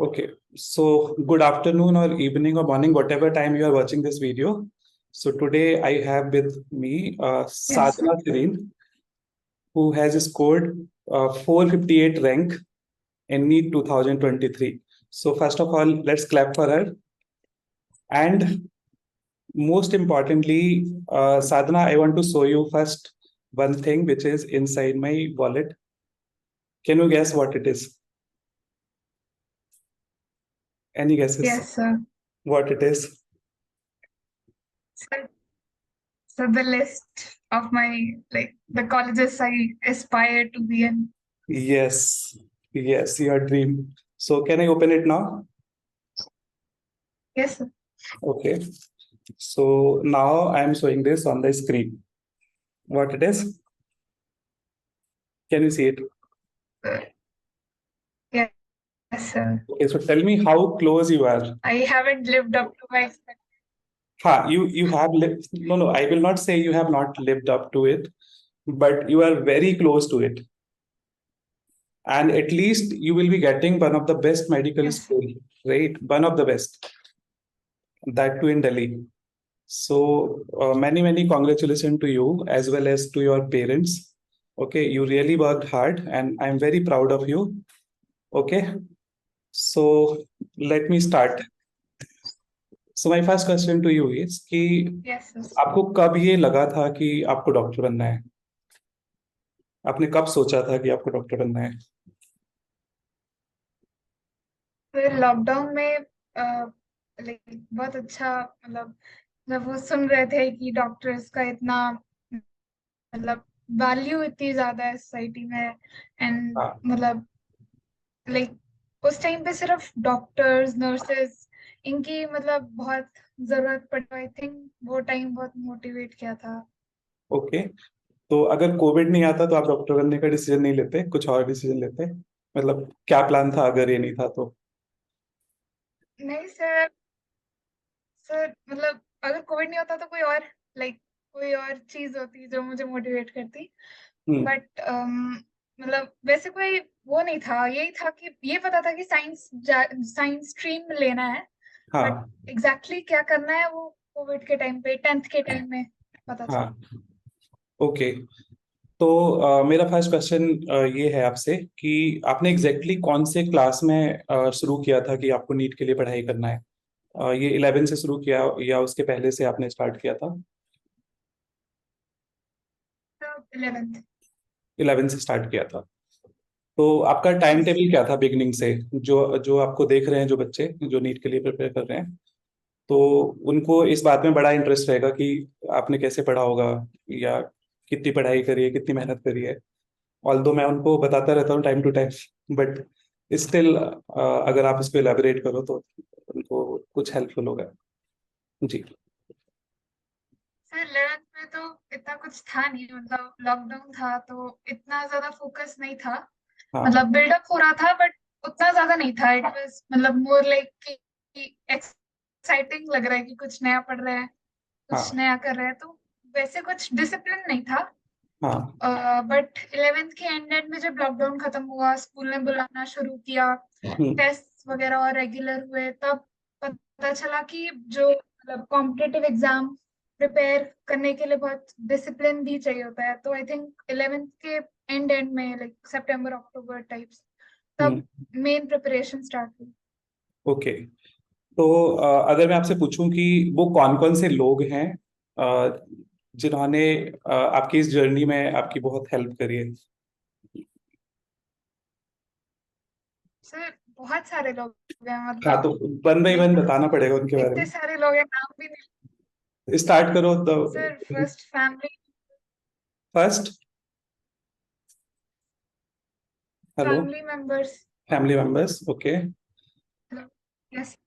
Okay, so good afternoon or evening or morning, whatever time you are watching this video. So today I have with me Yes, Sadhana Serene, who has scored 458 rank in NEET 2023. So first of all, let's clap for her. And most importantly, Sadhana, I want to show you first one thing which is inside my wallet. Can you guess what it is? Any guesses yes, sir. what it is? So, so the list of my the colleges I aspire to be in. Yes, yes, your dream. So can I open it now? Yes, sir. Okay. So now I am showing this on the screen. What it is? Can you see it? Uh, Yes, sir. Okay, so tell me how close you are. I haven't lived up to my expectations. You have lived. No, no, I will not say you have not lived up to it, but you are very close to it. And at least you will be getting one of the best medical Yes, school, right? One of the best, that too in Delhi. So many congratulations to you as well as to your parents. Okay, you really worked hard, and I'm very proud of you. Okay, so let me start. So my first question to you is कि yes, sir. आपको कब ये लगा था कि आपको doctor बनना है? आपने कब सोचा था कि आपको डॉक्टर बनना है? फिर लॉकडाउन में बहुत अच्छा मतलब जब वो सुन रहे थे कि डॉक्टर्स का इतना मतलब वैल्यू इतनी ज्यादा है सोसाइटी में एंड हाँ, मतलब लाइक उस टाइम पे सिर्फ डॉक्टर्स नर्सेस इनकी मतलब बहुत जरूरत पड़ी। आई थिंक वो टाइम बहुत मोटिवेट किया था। ओके। तो अगर कोविड नहीं आता तो आप डॉक्टर बनने का डिसीजन नहीं लेते, कुछ और डिसीजन लेते? मतलब क्या प्लान था अगर ये नहीं था तो? नहीं सर, सर मतलब अगर कोविड नहीं होता तो कोई और चीज होती जो मुझे मोटिवेट करती। हम्म। बट मतलब वैसे कोई वो नहीं था, यही था कि ये पता था कि साइंस स्ट्रीम लेना है। बट हाँ, एग्जैक्टली क्या करना है वो कोविड के टाइम पे 10th के टाइम में पता चला। हाँ। ओके। तो मेरा फर्स्ट क्वेश्चन ये है आपसे कि आपने एग्जैक्टली exactly कौन से क्लास में शुरू किया था कि आपको नीट के लिए पढ़ाई करना है? ये 11 से शुरू किया या उसके पहले से आपने स्टार्ट किया था? तो 11th। 11 से स्टार्ट किया था। तो आपका टाइम यस। टेबल क्या था बिगनिंग से? जो जो आपको देख रहे हैं, जो बच्चे जो नीट के लिए प्रिपेयर कर रहे हैं, तो उनको इस बात में बड़ा इंटरेस्ट रहेगा कि आपने कैसे पढ़ा होगा या कितनी पढ़ाई करी है, कितनी मेहनत करी है। ऑल्दो मैं उनको बताता रहता हूँ time to time, but still अगर आप इसको एलैबोरेट करो तो उनको कुछ हेल्पफुल होगा। जी। सर 11th में तो इतना कुछ था नहीं, मतलब लॉकडाउन था तो इतना ज्यादा फोकस नहीं था। हाँ, मतलब बिल्डअप हो रहा था बट उतना ज्यादा नहीं था। इट वाज मतलब मोर लाइक कि एक्साइटिंग लग रहा है कि कुछ नया पढ़ रहे हैं, कुछ हाँ, नया कर रहे हैं, तो वैसे कुछ डिसिप्लिन नहीं था। हाँ। बट 11th के एंड में जब लॉकडाउन खत्म हुआ, स्कूल ने बुलाना शुरू किया, हम्म, टेस्ट वगैरह और रेगुलर हुए, तब पता चला कि जो मतलब कॉम्पिटिटिव एग्जाम प्रिपेयर करने के लिए बहुत डिसिप्लिन भी चाहिए होता है। तो आई थिंक 11th के एंड में लाइक सितंबर अक्टूबर टाइप्स हम्म। तब मेन प्रिपरेशन स्टार्ट हुई। ओके। तो अगर मैं आपसे पूछूं कि वो कौन कौन से लोग हैं जिन्होंने आपकी इस जर्नी में आपकी बहुत हेल्प करी है? सर बहुत सारे लोग हैं, हाँ, मतलब तो वन बाई वन लाइक बताना पड़ेगा उनके बारे इतने में। सारे लोग हैं, नाम भी नहीं। स्टार्ट करो तो। Sir first family, first. Hello. Family members. Family members, okay. Yes.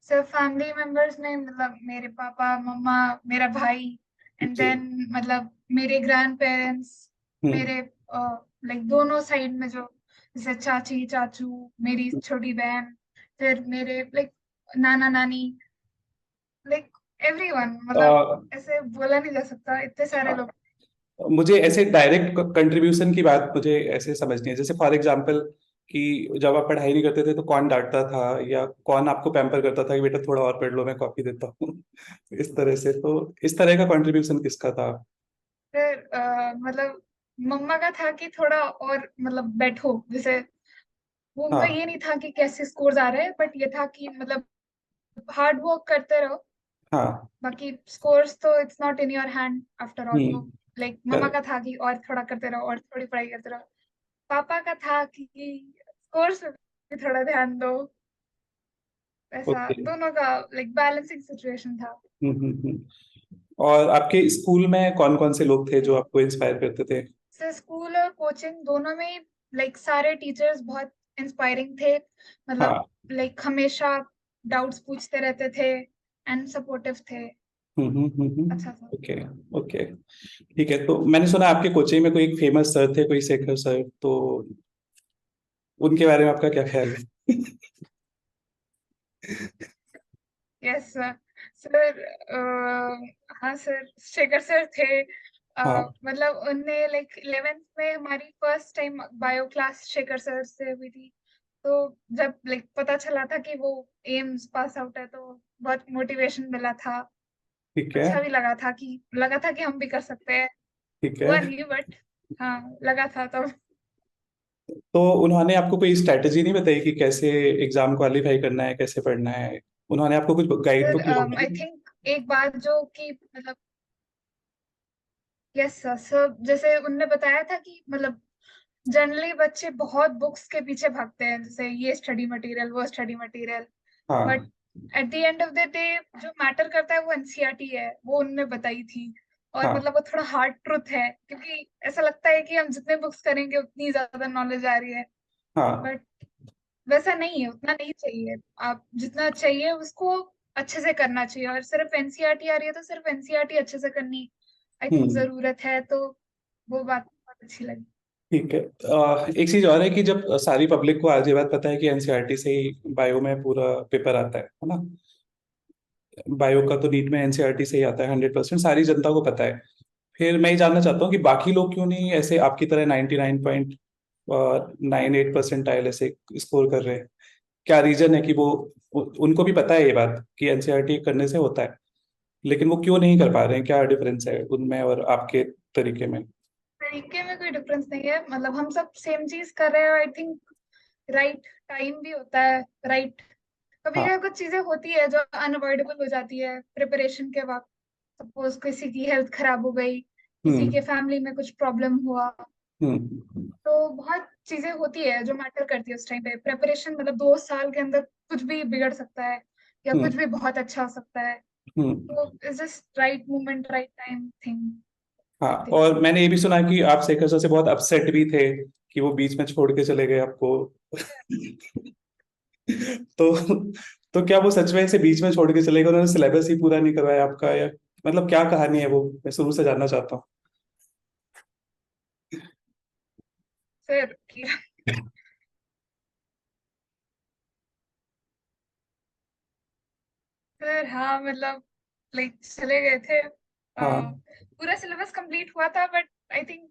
Sir family members में मतलब मेरे पापा मम्मा, मेरा भाई, एंड जी। देन मतलब मेरे ग्रैंड पेरेंट्स, हम्म। मेरे लाइक दोनों साइड में जो जैसे चाची चाचू, मेरी छोटी बहन, फिर मेरे लाइक नाना नानी, लाइक एवरीवन, मतलब अ, ऐसे बोला नहीं जा सकता, इतने सारे लोग। मुझे ऐसे डायरेक्ट कंट्रीब्यूशन की बात मुझे ऐसे समझनी है, जैसे फॉर एग्जांपल कि जब आप पढ़ाई नहीं करते थे तो कौन डांटता था, या कौन आपको पैम्पर करता था कि बेटा थोड़ा और पढ़ लो, मैं कॉपी देता हूँ। इस तरह से, तो इस तरह का कंट्रीब्यूशन किसका था? फिर मतलब मम्मा का था कि थोड़ा और मतलब बैठो, जैसे वो उनका हाँ। ये नहीं था कि कैसे स्कोर्स आ रहे हैं, बट ये था कि मतलब हार्ड वर्क करते रहो। हाँ। बाकी स्कोर्स तो it's not in your hand after all. वो लाइक मम्मा करेक्ट। का था कि और थोड़ा करते रहो और थोड़ी पढ़ाई करते रहो। पापा का था कि स्कोर्स पे भी थोड़ा ध्यान दो। ऐसा ओके। दोनों का लाइक बैलेंसिंग सिचुएशन था। और आपके स्कूल में कौन कौन से लोग थे जो आपको इंस्पायर करते थे? से स्कूल और कोचिंग दोनों में लाइक सारे टीचर्स बहुत इंस्पायरिंग थे। मतलब हाँ। लाइक हमेशा डाउट्स पूछते रहते थे एंड सपोर्टिव थे। अच्छा था। ओके। ओके। ठीक है, तो मैंने सुना आपके कोचिंग में कोई एक फेमस सर थे, कोई शेखर सर, तो उनके बारे में आपका क्या ख्याल है? Yes sir. हाँ सर, शेखर सर थे। हाँ। मतलब उनने लाइक 11th में हमारी first time bio class Shekhar sir से हुई थी। तो जब लाइक पता चला था कि वो एम्स पास आउट है तो बहुत मोटिवेशन मिला था। ठीक है। अच्छा भी लगा था कि हम भी कर सकते हैं। ठीक है। हुआ नहीं बट हाँ लगा था तब। तो उन्होंने आपको कोई स्ट्रैटेजी नहीं बताई कि कैसे एग्जाम क्वालिफाई करना है, कैसे पढ़ना है? उन्होंने आपको कुछ गाइड तो सर किया आई होगा? थिंक एक बात जो कि मतलब यस सर सर, जैसे उनने बताया था कि मतलब जनरली बच्चे बहुत बुक्स के पीछे भागते हैं, जैसे ये स्टडी मटेरियल वो स्टडी मटेरियल। बट हाँ। At the end of the day जो मैटर करता है वो एनसीईआरटी है, वो उनने बताई थी। और हाँ। मतलब वो थोड़ा हार्ड ट्रुथ है, क्योंकि ऐसा लगता है कि हम जितने बुक्स करेंगे उतनी ज्यादा नॉलेज आ रही है। हाँ। बट वैसा नहीं है, उतना नहीं चाहिए। आप जितना चाहिए उसको अच्छे से करना चाहिए, और सिर्फ एनसीईआरटी आ रही है तो सिर्फ एनसीईआरटी अच्छे से करनी आई थिंक हम्म। जरूरत है। तो वो बात बहुत अच्छी लगी। ठीक है। एक चीज और है कि जब सारी पब्लिक को आज ये बात पता है कि एनसीईआरटी से ही बायो में पूरा पेपर आता है ना? बायो का तो नीट में एनसीईआरटी से ही आता है, 100%, सारी जनता को पता है। फिर मैं ये जानना चाहता हूँ कि बाकी लोग क्यों नहीं ऐसे आपकी तरह 99.98% ऐसे स्कोर कर रहे हैं? क्या रीजन है कि वो उनको भी पता है ये बात कि एनसीईआरटी करने से होता है, लेकिन वो क्यों नहीं कर पा रहे हैं? क्या डिफरेंस है उनमें और आपके तरीके में? तरीके में कोई डिफरेंस नहीं है, मतलब हम सब सेम चीज कर रहे हैं। आई थिंक राइट टाइम भी होता है, राइट। कभी हाँ। कभी कुछ चीजें होती है जो अनअवॉइडेबल हो जाती है प्रिपरेशन के वक्त। सपोज किसी की हेल्थ खराब हो गई, किसी के हम्म। फैमिली में कुछ प्रॉब्लम हुआ। हम्म। तो बहुत चीजें होती है जो मैटर करती है उस टाइम पे। प्रिपरेशन मतलब 2 साल के अंदर कुछ भी बिगड़ सकता है या कुछ हम्म। भी बहुत अच्छा हो सकता है। हम्म। तो is just right moment right time thing हाँ, आई थिंक। और मैंने ये भी सुना कि आप शेखर सर से बहुत अपसेट भी थे कि वो बीच में छोड़ के चले गए आपको। तो तो क्या वो सच में ऐसे बीच में छोड़ के चले गए, उन्होंने सिलेबस ही पूरा नहीं करवाया आपका, या मतलब क्या कहानी है वो, मैं शुरू से जानना चाहता हूँ। फिर फिर हाँ मतलब लाइक चले गए थे। हाँ। पूरा सिलेबस कंप्लीट हुआ था बट आई थिंक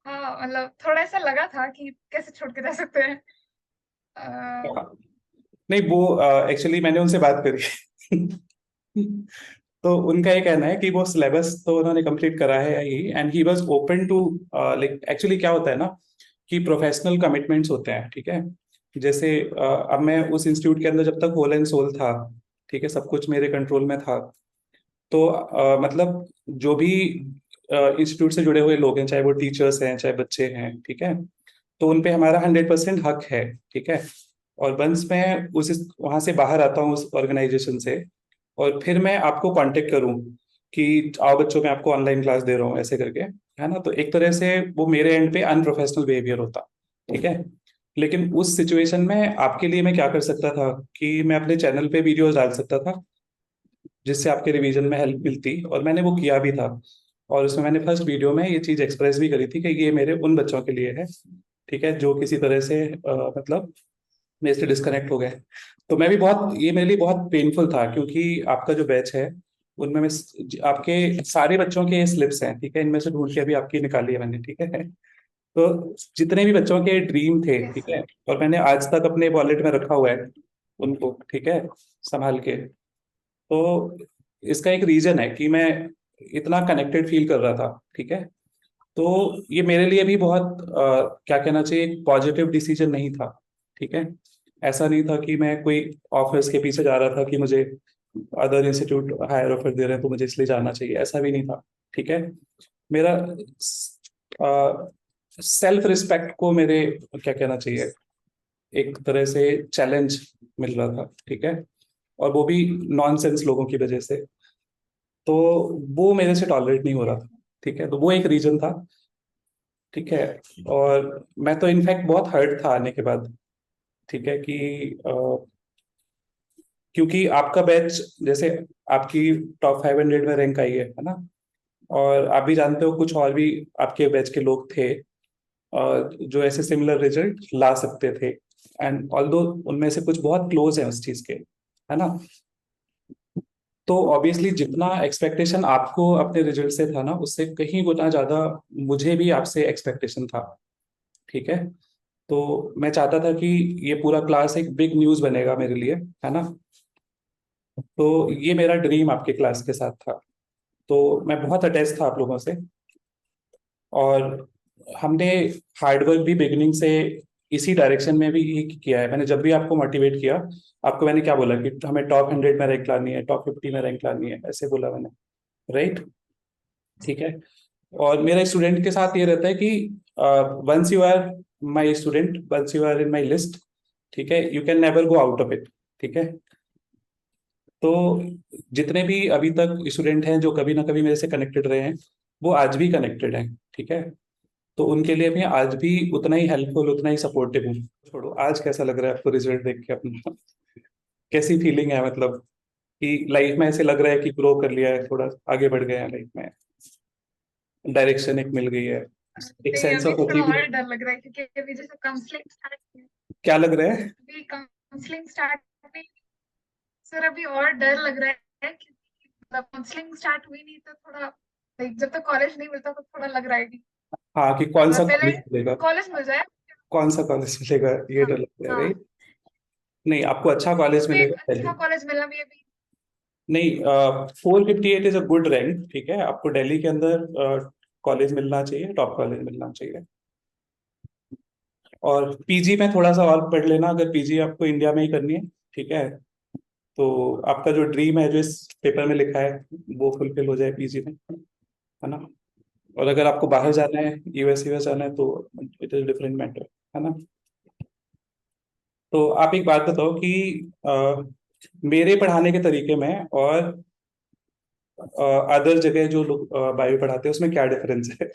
हाँ मतलब थोड़ा ऐसा लगा था कि कैसे छोड़ के जा सकते हैं। अ, हाँ। नहीं, वो एक्चुअली मैंने उनसे बात करी। तो उनका ये कहना है कि वो सिलेबस तो उन्होंने कंप्लीट करा है ही, and he was open to, like actually क्या होता है ना कि प्रोफेशनल कमिटमेंट्स होते हैं, ठीक है? जैसे अब मैं उस इंस्टीट्यूट के अंदर जब तक होल एंड सोल था, ठीक है, सब कुछ मेरे कंट्रोल में था, तो मतलब जो भी इंस्टीट्यूट से जुड़े हुए लोग हैं, चाहे वो टीचर्स हैं चाहे बच्चे हैं, ठीक है, तो उन पे हमारा 100% हक है, ठीक है? और वंस मैं उस वहां से बाहर आता हूँ उस ऑर्गेनाइजेशन से, और फिर मैं आपको कांटेक्ट करूं कि आओ बच्चों, मैं आपको ऑनलाइन क्लास दे रहा हूँ ऐसे करके, है ना? तो एक तरह से वो मेरे एंड पे अनप्रोफेशनल बिहेवियर होता, ठीक है? लेकिन उस सिचुएशन में आपके लिए मैं क्या कर सकता था कि मैं अपने चैनल पे वीडियोस डाल सकता था, जिससे आपके रिवीजन में हेल्प मिलती, और मैंने वो किया भी था। और उसमें मैंने फर्स्ट वीडियो में ये चीज एक्सप्रेस भी करी थी कि ये मेरे उन बच्चों के लिए है, ठीक है, जो किसी तरह से मतलब मेरे से डिस्कनेक्ट हो गए। तो मैं भी बहुत, ये मेरे लिए बहुत पेनफुल था, क्योंकि आपका जो बैच है उनमें मैं आपके सारे बच्चों के स्लिप्स हैं, ठीक है, इनमें से ढूंढ के अभी आपकी निकाली है मैंने, ठीक है। तो जितने भी बच्चों के ड्रीम थे, यस ठीक सर। है, और मैंने आज तक अपने वॉलेट में रखा हुआ है उनको, ठीक है, संभाल के। तो इसका एक रीजन है कि मैं इतना कनेक्टेड फील कर रहा था, ठीक है। तो ये मेरे लिए भी बहुत क्या कहना चाहिए, पॉजिटिव डिसीजन नहीं था, ठीक है। ऐसा नहीं था कि मैं कोई ऑफर्स के पीछे जा रहा था कि मुझे अदर इंस्टीट्यूट हायर ऑफर दे रहे हैं तो मुझे इसलिए जाना चाहिए, ऐसा भी नहीं था, ठीक है। मेरा सेल्फ रिस्पेक्ट को मेरे, क्या कहना चाहिए, एक तरह से चैलेंज मिल रहा था, ठीक है, और वो भी नॉनसेंस लोगों की वजह से। तो वो मेरे से टॉलरेट नहीं हो रहा यस था, ठीक है, तो वो एक रीजन था, ठीक है। और मैं तो इनफैक्ट बहुत हर्ट था आने के बाद, ठीक है, कि क्योंकि आपका बैच, जैसे आपकी टॉप 500 में रैंक आई है ना, और आप भी जानते हो कुछ और भी आपके बैच के लोग थे जो ऐसे सिमिलर रिजल्ट ला सकते थे, एंड ऑल्दो उनमें से कुछ बहुत क्लोज है उस चीज के, है ना। तो ऑब्वियसली जितना एक्सपेक्टेशन आपको अपने रिजल्ट से था ना, उससे कहीं गुना ज्यादा मुझे भी आपसे एक्सपेक्टेशन था, ठीक है। तो मैं चाहता था कि ये पूरा क्लास एक बिग न्यूज बनेगा मेरे लिए, है ना। तो ये मेरा ड्रीम आपके क्लास के साथ था। तो मैं बहुत अटैच था आप लोगों से, और हमने हार्डवर्क भी बिगिनिंग से इसी डायरेक्शन में भी ही किया है। मैंने जब भी आपको मोटिवेट किया, आपको मैंने क्या बोला कि हमें टॉप 100 में रैंक लानी है, टॉप 50 में रैंक लानी है, ऐसे बोला मैंने, राइट, ठीक है। और मेरा स्टूडेंट के साथ ये रहता है कि once you are my student, once you are in my list, ठीक है, you can never go out of it, ठीक है। तो जितने भी अभी तक स्टूडेंट हैं जो कभी ना कभी मेरे से कनेक्टेड रहे हैं, वो आज भी कनेक्टेड हैं, ठीक है। तो उनके लिए मैं आज भी उतना ही हेल्पफुल, उतना ही सपोर्टिव हूँ। छोड़ो, आज कैसा लग रहा है आपको रिजल्ट देख के अपना? कैसी फीलिंग है, मतलब कि लाइफ में ऐसे लग रहा है कि ग्रो कर लिया है, थोड़ा आगे बढ़ गए हैं लाइफ में, डायरेक्शन एक मिल गई है, एक नहीं, सेंस अभी ऑफ थोड़ा और अचीवमेंट। डर लग रहा है क्योंकि अभी जैसे काउंसलिंग स्टार्ट, क्या लग रहा है? अभी काउंसलिंग स्टार्ट हुई। सर अभी और डर लग रहा है क्योंकि मतलब काउंसलिंग स्टार्ट हुई नहीं तो थोड़ा like, जब तक कॉलेज नहीं मिलता तो थोड़ा लग रहा है कि हाँ, कि कौन सा पहले कॉलेज मिलेगा, कॉलेज मिल जाए। कौन सा कॉलेज मिलेगा, ये हाँ डर लगता है, हाँ, राइट। नहीं, आपको अच्छा कॉलेज कोई एक मिलेगा अच्छा दिल्ली। कॉलेज मिलना भी अभी। नहीं, 458 इज अ गुड रैंक, ठीक है, आपको दिल्ली के अंदर कॉलेज मिलना चाहिए, टॉप कॉलेज मिलना चाहिए। और पीजी में थोड़ा सा और पढ़ लेना, अगर पीजी आपको इंडिया में ही करनी है, ठीक है, तो आपका जो ड्रीम है जो इस पेपर में लिखा है वो फुलफिल हो जाए पीजी में, है ना। और अगर आपको बाहर यस जाना है, यूएस यूएस जाना है, तो इट इज डिफरेंट मैटर, है ना। तो आप एक बात बताओ कि मेरे पढ़ाने के तरीके में और अदर जगह जो लोग बायो पढ़ाते हैं उसमें क्या डिफरेंस है?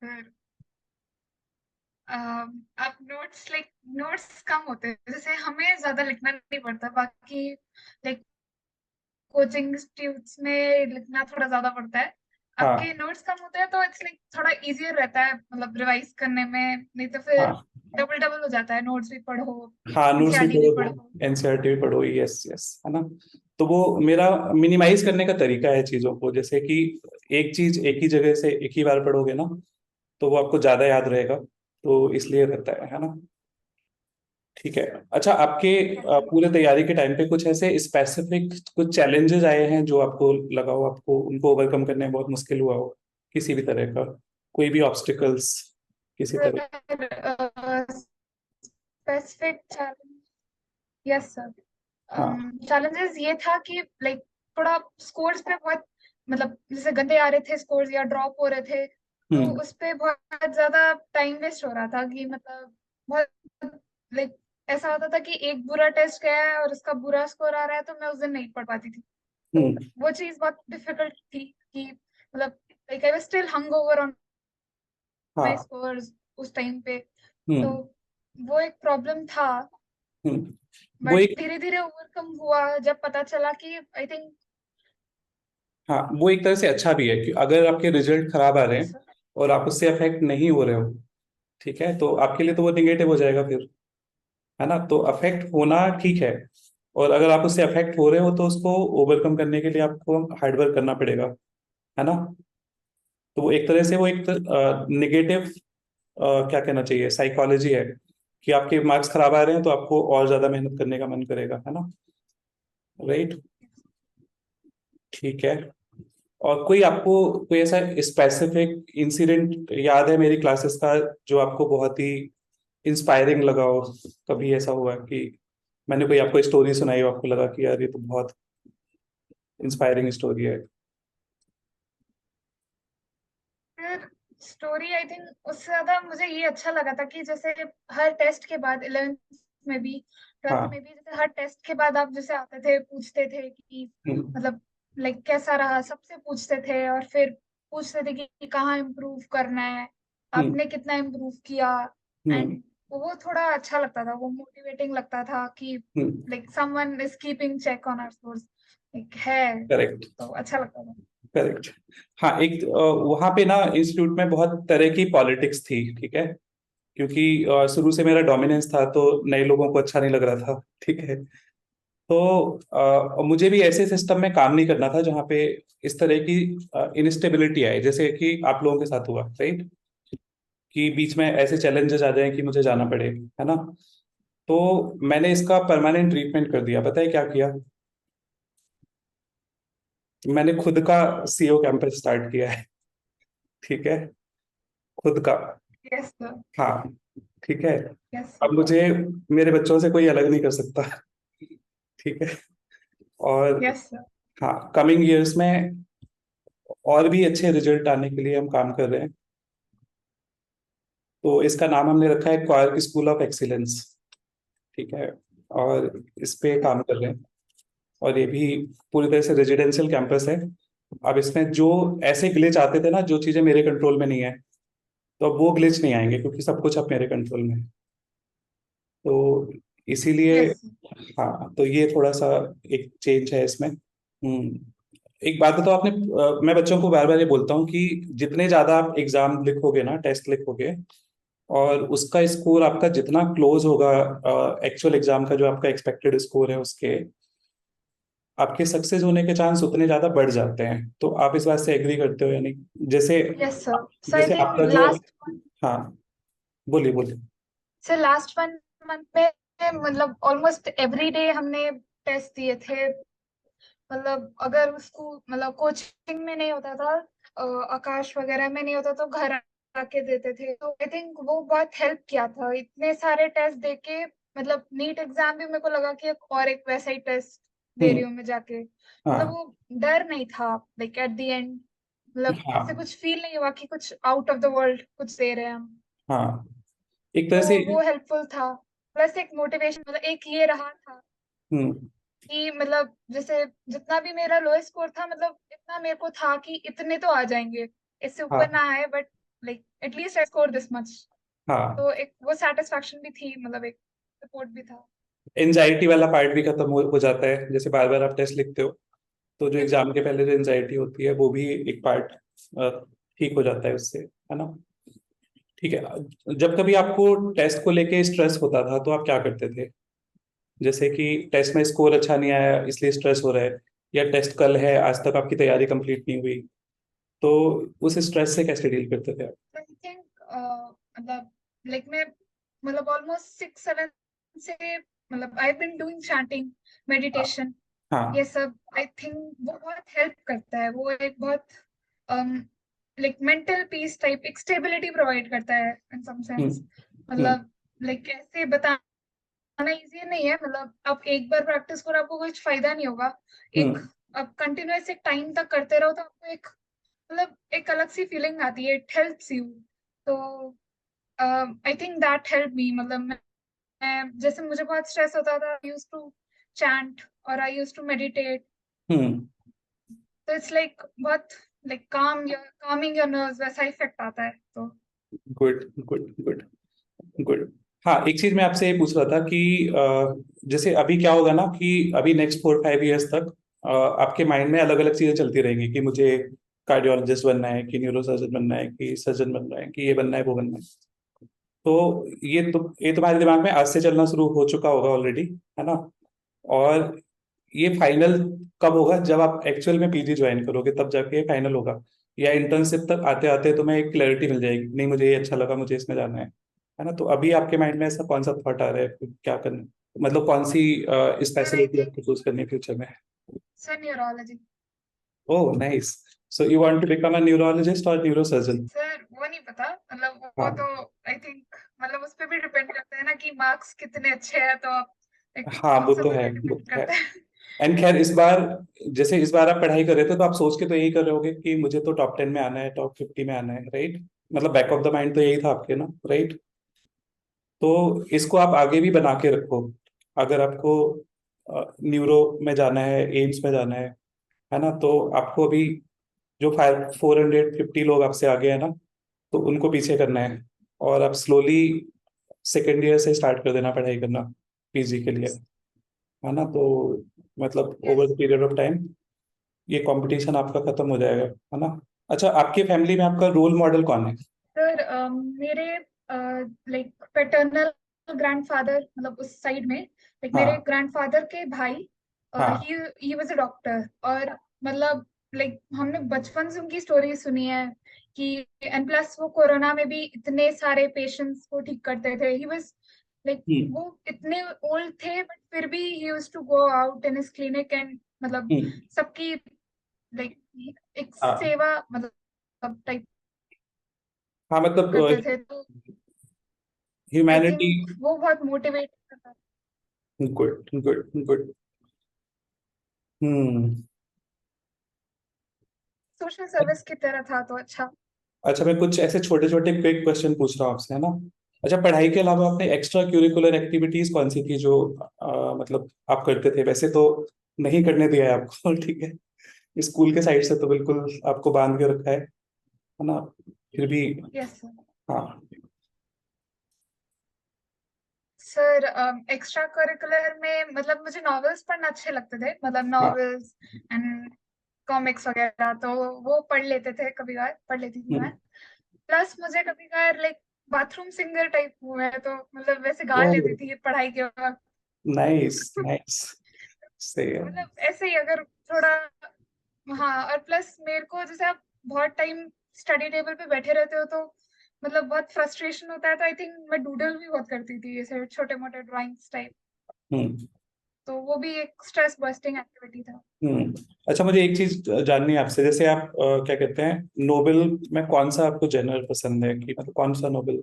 सर। आप नोट्स कम होते हैं, जैसे हमें ज्यादा लिखना नहीं पड़ता, बाकी लाइक कोचिंग इंस्टीट्यूट्स में लिखना थोड़ा ज्यादा पड़ता है। आपके हाँ नोट्स कम होते हैं तो इट्स लाइक थोड़ा इजियर रहता है मतलब रिवाइज करने में, नहीं तो फिर हाँ डबल डबल हो जाता है, नोट्स भी पढ़ो, हाँ, नोट्स भी एनसीईआरटी भी पढ़ो, पढ़ो। एनसीईआरटी भी पढ़ो, यस यस, है ना। तो वो मेरा मिनिमाइज करने का तरीका है चीजों को, जैसे कि एक चीज एक ही जगह से एक ही बार पढ़ोगे ना, तो वो आपको ज्यादा याद रहेगा, तो इसलिए रहता है ना। ठीक है। अच्छा, आपके पूरे तैयारी के टाइम पे कुछ ऐसे स्पेसिफिक कुछ चैलेंजेस आए हैं जो आपको लगा हो, आपको उनको ओवरकम करने में बहुत मुश्किल हुआ हो, किसी भी तरह का, कोई भी ऑब्स्टिकल्स किसी तरह? Specific challenge, yes sir. हाँ चैलेंजेस ये था कि लाइक थोड़ा स्कोर्स पे बहुत मतलब जैसे गंदे आ रहे थे स्कोर्स या ड्रॉप हो रहे थे, तो हम्म उस पे बहुत ज्यादा टाइम वेस्ट हो रहा था कि मतलब बहुत लाइक ऐसा होता था कि एक बुरा टेस्ट गया है और उसका बुरा स्कोर आ रहा है तो मैं उस दिन नहीं पढ़ पाती थी। तो हम्म वो चीज बहुत डिफिकल्ट थी कि मतलब like I was still hung over on my हाँ स्कोर्स उस टाइम पे। तो हम्म वो एक प्रॉब्लम था, वो बट एक, धीरे धीरे ओवरकम हुआ जब पता चला कि आई थिंक। हाँ, वो एक तरह से अच्छा भी है कि अगर आपके रिजल्ट खराब आ रहे यस हैं सर। और आप उससे अफेक्ट नहीं हो रहे हो, ठीक है, तो आपके लिए तो वो निगेटिव हो जाएगा फिर, है ना। तो अफेक्ट होना ठीक है, और अगर आप उससे अफेक्ट हो रहे हो तो उसको ओवरकम करने के लिए आपको हार्डवर्क करना पड़ेगा, है ना। तो वो एक तरह से वो एक निगेटिव, क्या कहना चाहिए, साइकोलॉजी है कि आपके मार्क्स खराब आ रहे हैं तो आपको और ज्यादा मेहनत करने का मन करेगा, है ना? राइट। ठीक है। और कोई आपको कोई ऐसा स्पेसिफिक इंसिडेंट याद है मेरी क्लासेस का जो आपको बहुत ही इंस्पायरिंग लगा हो? कभी ऐसा हुआ कि मैंने कोई आपको स्टोरी सुनाई हो, आपको लगा कि यार ये तो बहुत इंस्पायरिंग स्टोरी है? फिर स्टोरी आई थिंक उससे ज्यादा मुझे ये अच्छा लगा था कि जैसे हर टेस्ट के बाद 11th में भी, 12th हाँ। में भी, जैसे हर टेस्ट के बाद आप जैसे आते थे, पूछते थे कि हम्म। मतलब लाइक कैसा रहा, सबसे पूछते थे, और फिर पूछते थे कि कहाँ इम्प्रूव करना है, हम्म। आपने कितना इम्प्रूव किया। हम्म। एंड वो थोड़ा अच्छा लगता था, वो मोटिवेटिंग लगता था कि hmm. Like someone is keeping check on our scores, like है। करेक्ट। तो अच्छा लगता था। करेक्ट। हाँ, एक वहाँ पे ना इंस्टीट्यूट में बहुत तरह की पॉलिटिक्स थी, ठीक है? क्योंकि शुरू से मेरा डोमिनेंस था तो नए लोगों को अच्छा नहीं लग रहा था, ठीक है? तो मुझे भी ऐसे सिस्टम में काम नहीं करना था जहाँ पे इस तरह की इनस्टेबिलिटी आए, जैसे कि आप लोगों के साथ हुआ, राइट? कि बीच में ऐसे चैलेंजेस आ जाएं कि मुझे जाना पड़े, है ना? तो मैंने इसका परमानेंट ट्रीटमेंट कर दिया। पता है क्या किया? मैंने खुद का सीओ कैंपस स्टार्ट किया है, ठीक है? खुद का। Yes sir. हाँ। ठीक है। यस अब सर। मुझे मेरे बच्चों से कोई अलग नहीं कर सकता, ठीक है? और यस सर। हाँ, कमिंग ईयर्स में और भी अच्छे रिजल्ट आने के लिए हम काम कर रहे हैं। तो इसका नाम हमने रखा है क्वार्क स्कूल ऑफ एक्सीलेंस, ठीक है? और इस पे काम कर रहे हैं। और ये भी पूरी तरह से रेजिडेंशियल कैंपस है। अब इसमें जो ऐसे ग्लिच आते थे ना, जो चीजें मेरे कंट्रोल में नहीं है, तो अब वो ग्लिच नहीं आएंगे क्योंकि सब कुछ अब मेरे कंट्रोल में है। तो इसीलिए यस। हाँ, तो ये थोड़ा सा एक चेंज है इसमें। एक बात बताओ आपने, मैं बच्चों को बार बार ये बोलता हूँ कि जितने ज्यादा आप एग्जाम लिखोगे ना, टेस्ट लिखोगे, और उसका स्कोर आपका जितना क्लोज होगा एक्चुअल एग्जाम का जो आपका एक्सपेक्टेड स्कोर है उसके, आपके सक्सेस होने के चांस उतने ज्यादा बढ़ जाते हैं। तो आप इस बात से एग्री करते हो या नहीं? जैसे यस सर। सो आई जैसे थिंक आपका जो, लास्ट हाँ, बोलिए बोलिए। से लास्ट 1 मंथ में मतलब ऑलमोस्ट एवरी डे हमने टेस्ट दिए थे। मतलब अगर स्कूल मतलब कोचिंग में नहीं होता था, आकाश वगैरह में नहीं होता, तो घर आके देते थे। तो आई थिंक वो बहुत हेल्प किया था इतने सारे टेस्ट देके। मतलब नीट एग्जाम भी मेरे को लगा कि एक वैसा ही टेस्ट दे रही हम्म। हूँ मैं जाके। मतलब हाँ। वो डर नहीं था, लाइक एट द एंड मतलब ऐसे हाँ। कुछ फील नहीं हुआ कि कुछ आउट ऑफ द वर्ल्ड कुछ दे रहे हैं हम। हाँ। एक तरह तो से। वो हेल्पफुल था। प्लस एक मोटिवेशन मतलब एक ये रहा था हम्म। कि मतलब जैसे जितना भी मेरा लोएस्ट स्कोर था, मतलब इतना मेरे को था कि इतने तो आ जाएंगे, इससे ऊपर हाँ। ना आए, but like at least I score this much. हाँ। तो एक वो सेटिस्फैक्शन भी थी, मतलब एक सपोर्ट भी था। एनजाइटी वाला पार्ट भी खत्म हो जाता है, जैसे बार बार आप टेस्ट लिखते हो तो जो यस। एग्जाम के पहले जो एनजाइटी होती है वो भी एक पार्ट ठीक हो जाता है उससे, है ना? ठीक है। जब कभी आपको टेस्ट को लेके स्ट्रेस होता था तो आप क्या करते थे? जैसे कि टेस्ट में स्कोर अच्छा नहीं आया इसलिए स्ट्रेस हो रहा है, या टेस्ट कल है, आज तक आपकी तैयारी कंप्लीट नहीं हुई, तो उस स्ट्रेस से कैसे डील करते थे आप? आई थिंक मतलब लाइक मैं मतलब ऑलमोस्ट 6 7 से मतलब I been doing chanting, meditation, ये हाँ। सब। आई थिंक वो बहुत हेल्प करता है। वो एक बहुत लाइक मेंटल पीस टाइप एक स्टेबिलिटी प्रोवाइड करता है इन सम सेंस। हम्म। हम्म। मतलब लाइक कैसे बताना इजी नहीं है। मतलब आप एक बार प्रैक्टिस करो, आपको कुछ फायदा नहीं होगा। एक हम्म। आप कंटिन्यूअस एक टाइम तक करते रहो तो आपको एक मतलब एक अलग सी फीलिंग आती है, इट हेल्प्स यू। तो I think that help me. मतलब जैसे मुझे बहुत स्ट्रेस होता था, आई यूज टू चैंट और आई यूज टू मेडिटेट। हम्म। तो इट्स लाइक बहुत लाइक कामिंग योर नर्व्स वैसा इफेक्ट आता है। तो गुड गुड गुड गुड। हाँ, एक चीज मैं आपसे ये पूछ रहा था कि जैसे अभी क्या होगा ना कि अभी नेक्स्ट 4 5 इयर्स तक आपके माइंड में अलग अलग चीजें चलती रहेंगी कि मुझे कार्डियोलॉजिस्ट बनना है, कि न्यूरोसर्जन बनना है, कि सर्जन बनना है, कि ये बनना है वो बनना है। तो ये तुम्हारे दिमाग में आज से चलना शुरू हो चुका होगा ऑलरेडी, है ना? और ये फाइनल कब होगा? जब आप एक्चुअल में पीजी ज्वाइन करोगे तब जाके ये फाइनल होगा। या इंटर्नशिप तक आते आते तुम्हें एक क्लैरिटी मिल जाएगी, नहीं मुझे ये अच्छा लगा, मुझे इसमें जाना है ना? तो अभी आपके माइंड में ऐसा कौन सा थॉट आ रहा है कि क्या करना, मतलब कौन सी सर आई स्पेशलिटी थिंक आपको चूज करनी है फ्यूचर में? Sir neurology. Oh nice. So you want to become a neurologist और न्यूरोसर्जन? सर वो नहीं पता, मतलब वो तो हाँ आई थिंक मतलब उस पे भी डिपेंड करता है ना कि मार्क्स कितने अच्छे हैं, तो आप like, हाँ, उन वो सब तो पे है, भी वो डिपेंड तो है। करता है। एंड खैर इस बार, जैसे इस बार आप पढ़ाई कर रहे थे तो आप सोच के तो यही कर रहे होगे कि मुझे तो टॉप 10 में आना है, टॉप 50 में आना है, राइट? मतलब बैक ऑफ द माइंड तो यही था आपके ना, राइट? तो इसको आप आगे भी बना के रखो। अगर आपको न्यूरो में जाना है, एम्स में जाना है ना, तो आपको अभी जो 450 लोग आपसे आगे हैं ना, तो उनको पीछे करना है। और आप स्लोली सेकेंड ईयर से स्टार्ट कर देना पढ़ाई करना पीजी के लिए, है ना? तो मतलब over yes the period of time ये कंपटीशन आपका खत्म हो जाएगा, है ना? अच्छा, आपके फैमिली में आपका रोल मॉडल कौन है? सर मेरे लाइक पैटर्नल ग्रैंडफादर, मतलब उस साइड में लाइक मेरे हाँ ग्रैंडफादर के भाई हाँ। He was a doctor. और मतलब लाइक हमने बचपन से उनकी स्टोरी सुनी है कि एंड प्लस वो कोरोना में भी इतने सारे पेशेंट्स को ठीक करते थे। ही वाज लाइक हम्म वो इतने ओल्ड थे बट फिर भी he used to go out in his clinic and मतलब हम्म। सबकी लाइक एक हाँ सेवा मतलब टाइप हाँ, मतलब करते थे। तो आई ह्यूमैनिटी। थिंक वो बहुत मोटिवेट करता था। Good good good. Hmm. Social service की तरह था तो अच्छा। अच्छा, मैं कुछ ऐसे छोटे छोटे क्विक क्वेश्चन पूछ रहा हूँ आपसे, है ना? अच्छा, पढ़ाई के अलावा आपने एक्स्ट्रा क्यूरिकुलर एक्टिविटीज कौन सी थी जो मतलब आप करते थे? वैसे तो नहीं करने दिया है आपको ठीक है, स्कूल के साइड से तो बिल्कुल आपको बांध के रखा है ना? फिर भी यस सर। हाँ। सर एक्स्ट्रा करिकुलर में मतलब मुझे नॉवेल्स पढ़ना अच्छे लगते थे, मतलब हाँ। नॉवेल्स एंड कॉमिक्स वगैरह, तो वो पढ़ लेते थे, कभी कभार पढ़ लेती थी मैं। हम्म। प्लस मुझे कभी कभार लाइक बाथरूम सिंगर टाइप हुआ है, तो मतलब वैसे गा ओह लेती थी पढ़ाई के वक्त। Nice nice. सही है। मतलब ऐसे ही अगर थोड़ा, हाँ। और प्लस मेरे को जैसे आप बहुत टाइम स्टडी टेबल पे बैठे रहते हो तो मतलब बहुत फ्रस्ट्रेशन होता है, तो आई थिंक मैं डूडल भी बहुत करती थी, ऐसे छोटे मोटे ड्राइंग्स टाइप। हम्म तो वो भी एक स्ट्रेस बस्टिंग एक्टिविटी था। हम्म। अच्छा, मुझे एक चीज जाननी है आपसे, जैसे आप क्या कहते हैं, नोबेल में कौन सा आपको जनरल पसंद है, कि मतलब कौन सा नोबेल,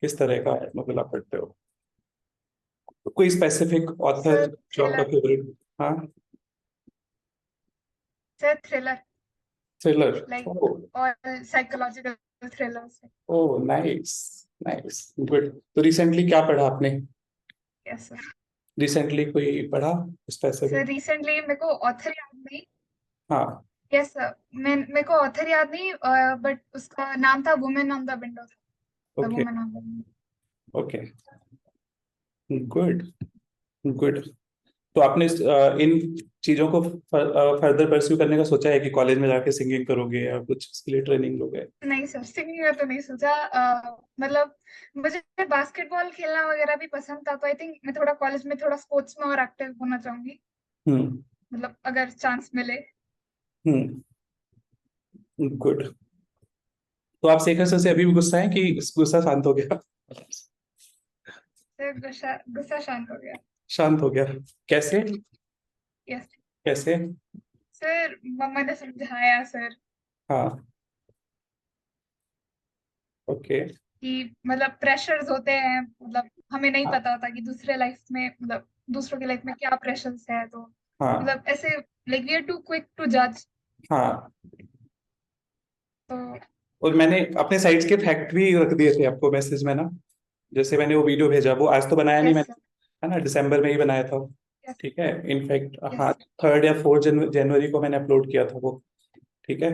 किस तरह का नोबेल आप पढ़ते हो? कोई स्पेसिफिक ऑथर सर जो आपका थ्रिलर। फेवरेट? हाँ। Sir thriller, thriller. Like oh. और psychological thrillers. Oh nice nice good. तो रिसेंटली क्या पढ़ा आपने? Yes sir. रिसेंटली कोई पढ़ा सर स्पेसिफिक? रिसेंटली मेरे को ऑथर याद नहीं। हाँ। यस सर, मैं मेरे को ऑथर याद नहीं, बट उसका नाम था women on the window. The okay women on the window. Okay. Good good. तो आपने इन चीजों को फर्दर परस्यू करने का सोचा है कि कॉलेज में जाके सिंगिंग करोगे या कुछ इसके लिए ट्रेनिंग लोगे? नहीं सर, सिंगिंग का तो नहीं सोचा। मतलब मुझे बास्केटबॉल खेलना वगैरह भी पसंद था, तो आई थिंक मैं थोड़ा कॉलेज में थोड़ा स्पोर्ट्स में और एक्टिव होना चाहूंगी, हम्म मतलब अगर चांस मिले। हम्म। गुड। तो आप शेखर सर से अभी भी गुस्सा है कि गुस्सा शांत हो गया? सर गुस्सा गुस्सा शांत हो गया। शांत हो गया? कैसे? यस कैसे? सर, मम्मा ने समझाया सर हाँ। ओके। कि मतलब प्रेशर्स होते हैं, मतलब हमें नहीं हाँ पता होता कि दूसरे लाइफ में मतलब दूसरों की लाइफ में क्या प्रेशर्स है, तो हाँ मतलब ऐसे like we are too quick to जज। हाँ। तो और मैंने अपने साइड्स के फैक्ट भी रख दिए थे आपको मैसेज में ना, जैसे मैंने वो वीडियो भेजा, वो आज तो बनाया नहीं यस मैंने, सर। है ना? दिसंबर में ही बनाया था। यस ठीक है, इनफैक्ट यस। हाँ, 3 या 4 जनवरी को मैंने अपलोड किया था वो। ठीक है,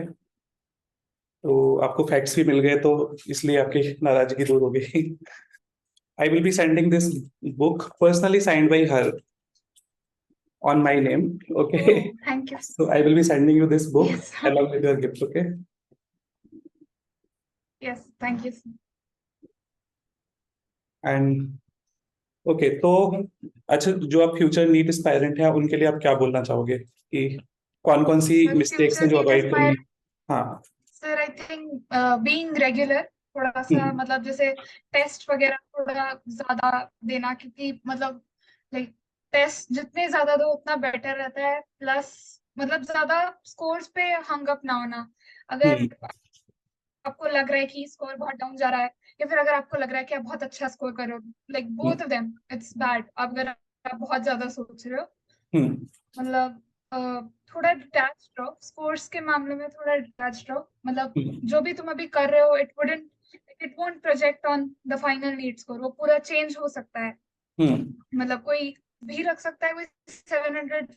तो आपको फैक्ट्स भी मिल गए, तो इसलिए आपकी नाराजगी दूर हो गई I will be sending this book personally signed by her on my name. Okay. Oh thank you. So I will be sending you this book yes along with your gift. Okay. Yes thank you. And okay, तो अच्छा, जो आप future NEET aspirant हैं उनके लिए आप क्या बोलना चाहोगे कि कौन कौन सी सर मिस्टेक्स फ्यूचर हैं जो नीट अवॉइड करनी एस्पायर, है? हाँ। Sir I think being regular थोड़ा सा, हम्म मतलब जैसे टेस्ट वगैरह थोड़ा ज्यादा देना, क्योंकि मतलब लाइक टेस्ट जितने ज्यादा दो उतना बेटर रहता है। प्लस मतलब ज्यादा स्कोर्स पे हंग अप ना होना। अगर हम्म आपको लग रहा है कि स्कोर बहुत डाउन जा रहा है, या फिर अगर आपको लग रहा है कि आप बहुत अच्छा स्कोर कर रहे हो, like both hmm of them it's bad. अगर आप बहुत ज्यादा सोच रहे हो, हम्म मतलब थोड़ा डिटैच रहो स्पोर्ट्स के मामले में, थोड़ा डिटैच रहो। मतलब हम्म जो भी तुम अभी कर रहे हो, it won't project on the final need score. वो पूरा चेंज हो सकता है। हम्म मतलब कोई भी रख सकता है, कोई 700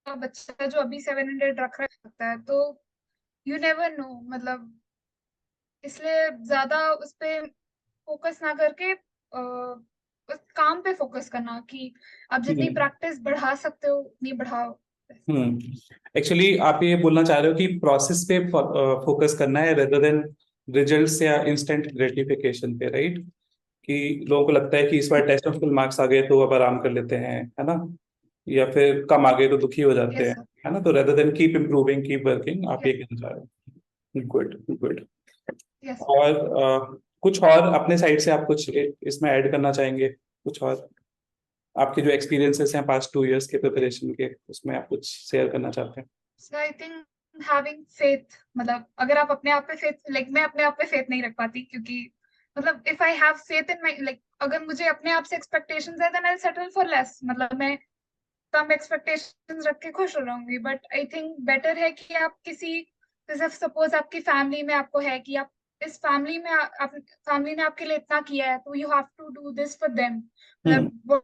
बच्चा जो अभी 700 रख सकता है, तो यू नेवर नो। मतलब इसलिए ज्यादा उस पे फोकस ना करके उस काम पे फोकस करना, कि आप जितनी हम्म प्रैक्टिस बढ़ा सकते हो उतनी बढ़ाओ। एक्चुअली आप ये बोलना चाह रहे हो कि प्रोसेस पे फोकस करना है रेदर देन रिजल्ट्स या इंस्टेंट ग्रेटिफिकेशन पे, राइट? कि लोगों को लगता है कि इस बार टेस्ट में फुल मार्क्स आ गए तो अब आराम कर लेते हैं, है ना? या फिर कम आ गए तो दुखी हो जाते यस हैं, सर। है ना? तो rather than keep improving, keep working, आप ये यस। कहना चाह रहे हो। Good good. यस। और कुछ और अपने साइड से आप कुछ इसमें ऐड करना चाहेंगे? कुछ और आपके जो एक्सपीरियंसेस हैं पास्ट 2 इयर्स के प्रिपरेशन के, उसमें आप कुछ शेयर करना चाहते हैं? सो आई थिंक हैविंग फेथ, मतलब अगर आप अपने आप पे फेथ, लाइक मैं अपने आप पे फेथ नहीं रख पाती, क्योंकि मतलब if I have faith in my, like अगर मुझे अपने आप से एक्सपेक्टेशंस है, then I settle for less. मतलब मैं कम एक्सपेक्टेशंस रख के खुश हो रहूंगी। बट आई थिंक बेटर है कि आप किसी, जैसे सपोज आपकी फैमिली में आपको है कि आप इस फैमिली में, आप फैमिली ने आपके लिए इतना किया है, तो you have to do this for them. Hmm मतलब